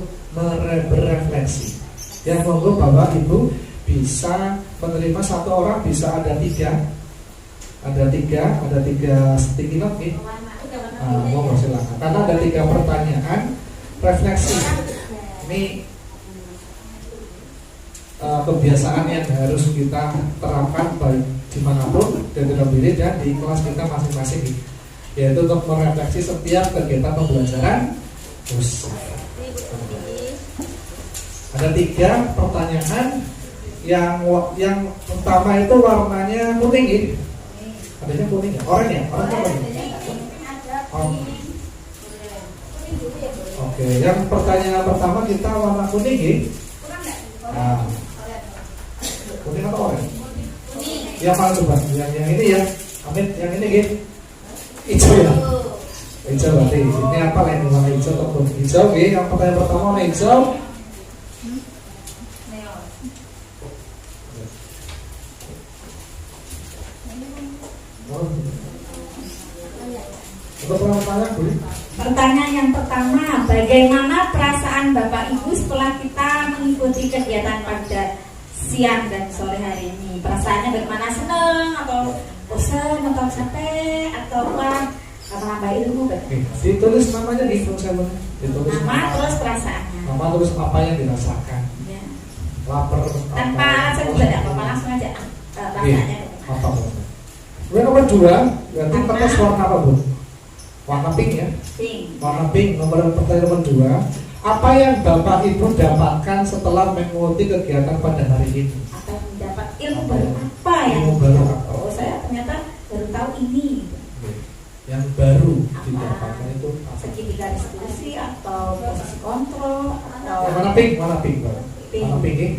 berefleksi. Yang monggo Bapak Ibu bisa menerima satu orang, bisa ada tiga sticky note nih. Monggo silakan. Karena ada 3 pertanyaan refleksi. Ini kebiasaan yang harus kita terapkan baik dimanapun dan terlebih dan di kelas kita masing-masing, yaitu untuk merefleksi setiap kegiatan pembelajaran. Terus ada 3 pertanyaan. Yang pertama itu warnanya kuning ya. Adanya kuning ya? Oranye ya? Oke, yang pertanyaan pertama kita warna kuning ya. Nah, kuning atau oranye? Yang mana coba? Yang ini ya. Amin, yang ini gitu. Hijau ya. Hijau berarti. Ini apa yang warna hijau atau kuning? Hijau ya. Yang pertanyaan pertama warna hijau. Pertanyaan yang pertama, bagaimana perasaan Bapak Ibu setelah kita mengikuti kegiatan pada siang dan sore hari ini? Perasaannya bagaimana? Senang atau bosan atau capek atau apa? Nambah ilmu berarti. Ditulis namanya di saya ditulis nama terus perasaannya. Nama terus apa yang dirasakan. Ya. Lapar. Tanpa alasan juga tidak apa-apa, langsung aja perasaannya. Apa? Kemudian nomor 2, berarti kertas warna apa Bu? Warna pink ya? Pink. Warna pink. Pertanyaan nomor 2, apa yang Bapak Ibu dapatkan setelah mengikuti kegiatan pada hari ini? Atau mendapat ilmu baru apa ya? Ilmu baru apa? Oh, saya ternyata baru tahu ini. Yang baru didapatkan itu apa? Segitiga restitusi atau posisi kontrol atau Warna pink, warna pink. Pink. Warna pink ya?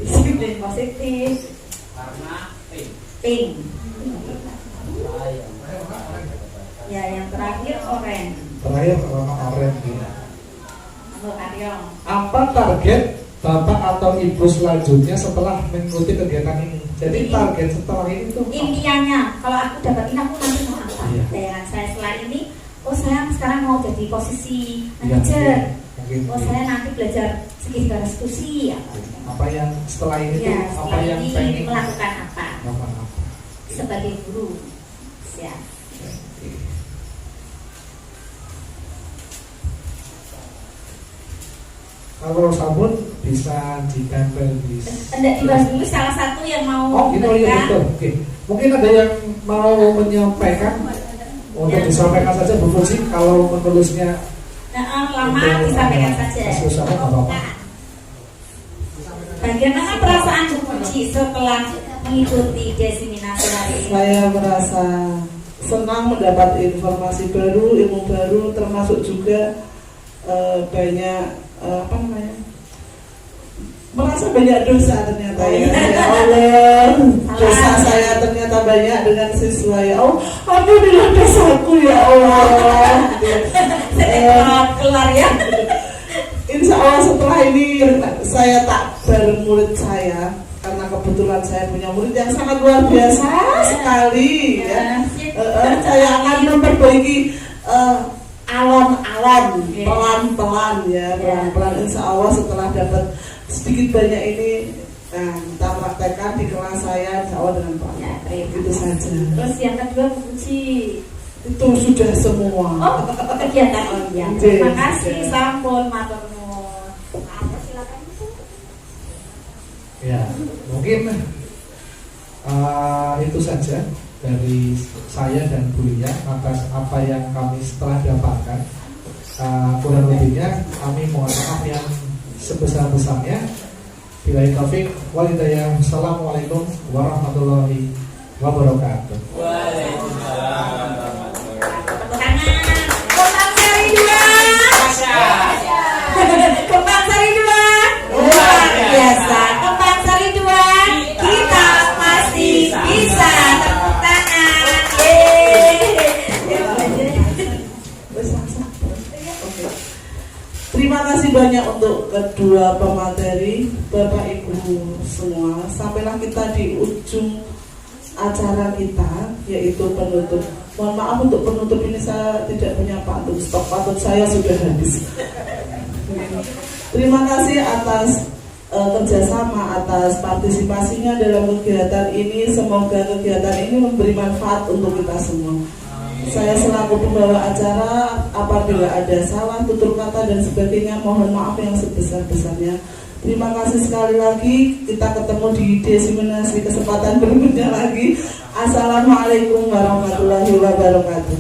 disiplin positif. Warna pink. Pink. Ya, yang terakhir orange. Terakhir warna orange ya. Karyong. Apa target Bapak atau Ibu selanjutnya setelah mengikuti kegiatan ini? Jadi target setelah ini tuh impiannya, kalau aku dapat ini aku nanti mau apa? Iya. Bayangan saya setelah ini, oh saya sekarang mau jadi posisi manajer. Oh saya nanti belajar segitiga restitusi. Apa yang setelah ini tuh Ya, apa setelah yang ini pengen melakukan apa? melakukan apa? Sebagai guru. Ya. Kalau sabun bisa ditempel di. Hendak dibahas dulu salah satu yang mau Oh gitu ya memberikan. betul. Oke. Mungkin ada yang mau menyampaikan. Untuk Ya. disampaikan saja Bu Fuji. Kalau menulisnya Lama disampaikan saja. susah nggak apa-apa. Nah, bagaimana perasaan Bu Puji setelah mengikuti diseminasi hari ini? Saya merasa senang mendapat informasi baru, ilmu baru, termasuk juga banyak merasa banyak dosa ternyata ya. Ya Allah, dosa saya ternyata banyak dengan siswa ya Allah. Alhamdulillah dosaku ya Allah. Kelar ya. Insya Allah setelah ini saya tak bareng murid saya, karena kebetulan saya punya murid yang sangat luar biasa sekali ya. Saya akan memperbaiki alon-alon pelan-pelan ya, pelan-pelan. Insya Allah setelah dapat sedikit banyak ini, nah, kita praktekkan di kelas saya insya Allah dengan pelan. Itu saja. Terus yang kedua kunci Itu sudah semua. oh kegiatan ya. Terima kasih sampun matur nuwun. Silakan Bu. Ya, mungkin itu saja dari saya dan Bu Lia atas apa yang kami setelah dapatkan. Kurang lebihnya kami mohon maaf yang sebesar-besarnya. Billahi taufik wal hidayah. Assalamualaikum warahmatullahi wabarakatuh. Kembang Sari 2. Kembang Sari 2. Luar biasa. Kembang Sari 2. Kita masih bisa. Tepuk tangan. Oke. Terima kasih banyak untuk kedua pemateri, Bapak Ibu semua. Sampailah kita di ujung acara kita, yaitu penutup. Mohon maaf untuk penutup ini saya tidak punya pantun, stok pantun saya sudah habis. Terima kasih atas kerjasama, atas partisipasinya dalam kegiatan ini. Semoga kegiatan ini memberi manfaat untuk kita semua. Saya selaku pembawa acara, apabila ada salah, tutur kata dan sebagainya, mohon maaf yang sebesar-besarnya. Terima kasih sekali lagi. Kita ketemu di diseminasi kesempatan berikutnya lagi. Assalamualaikum warahmatullahi wabarakatuh.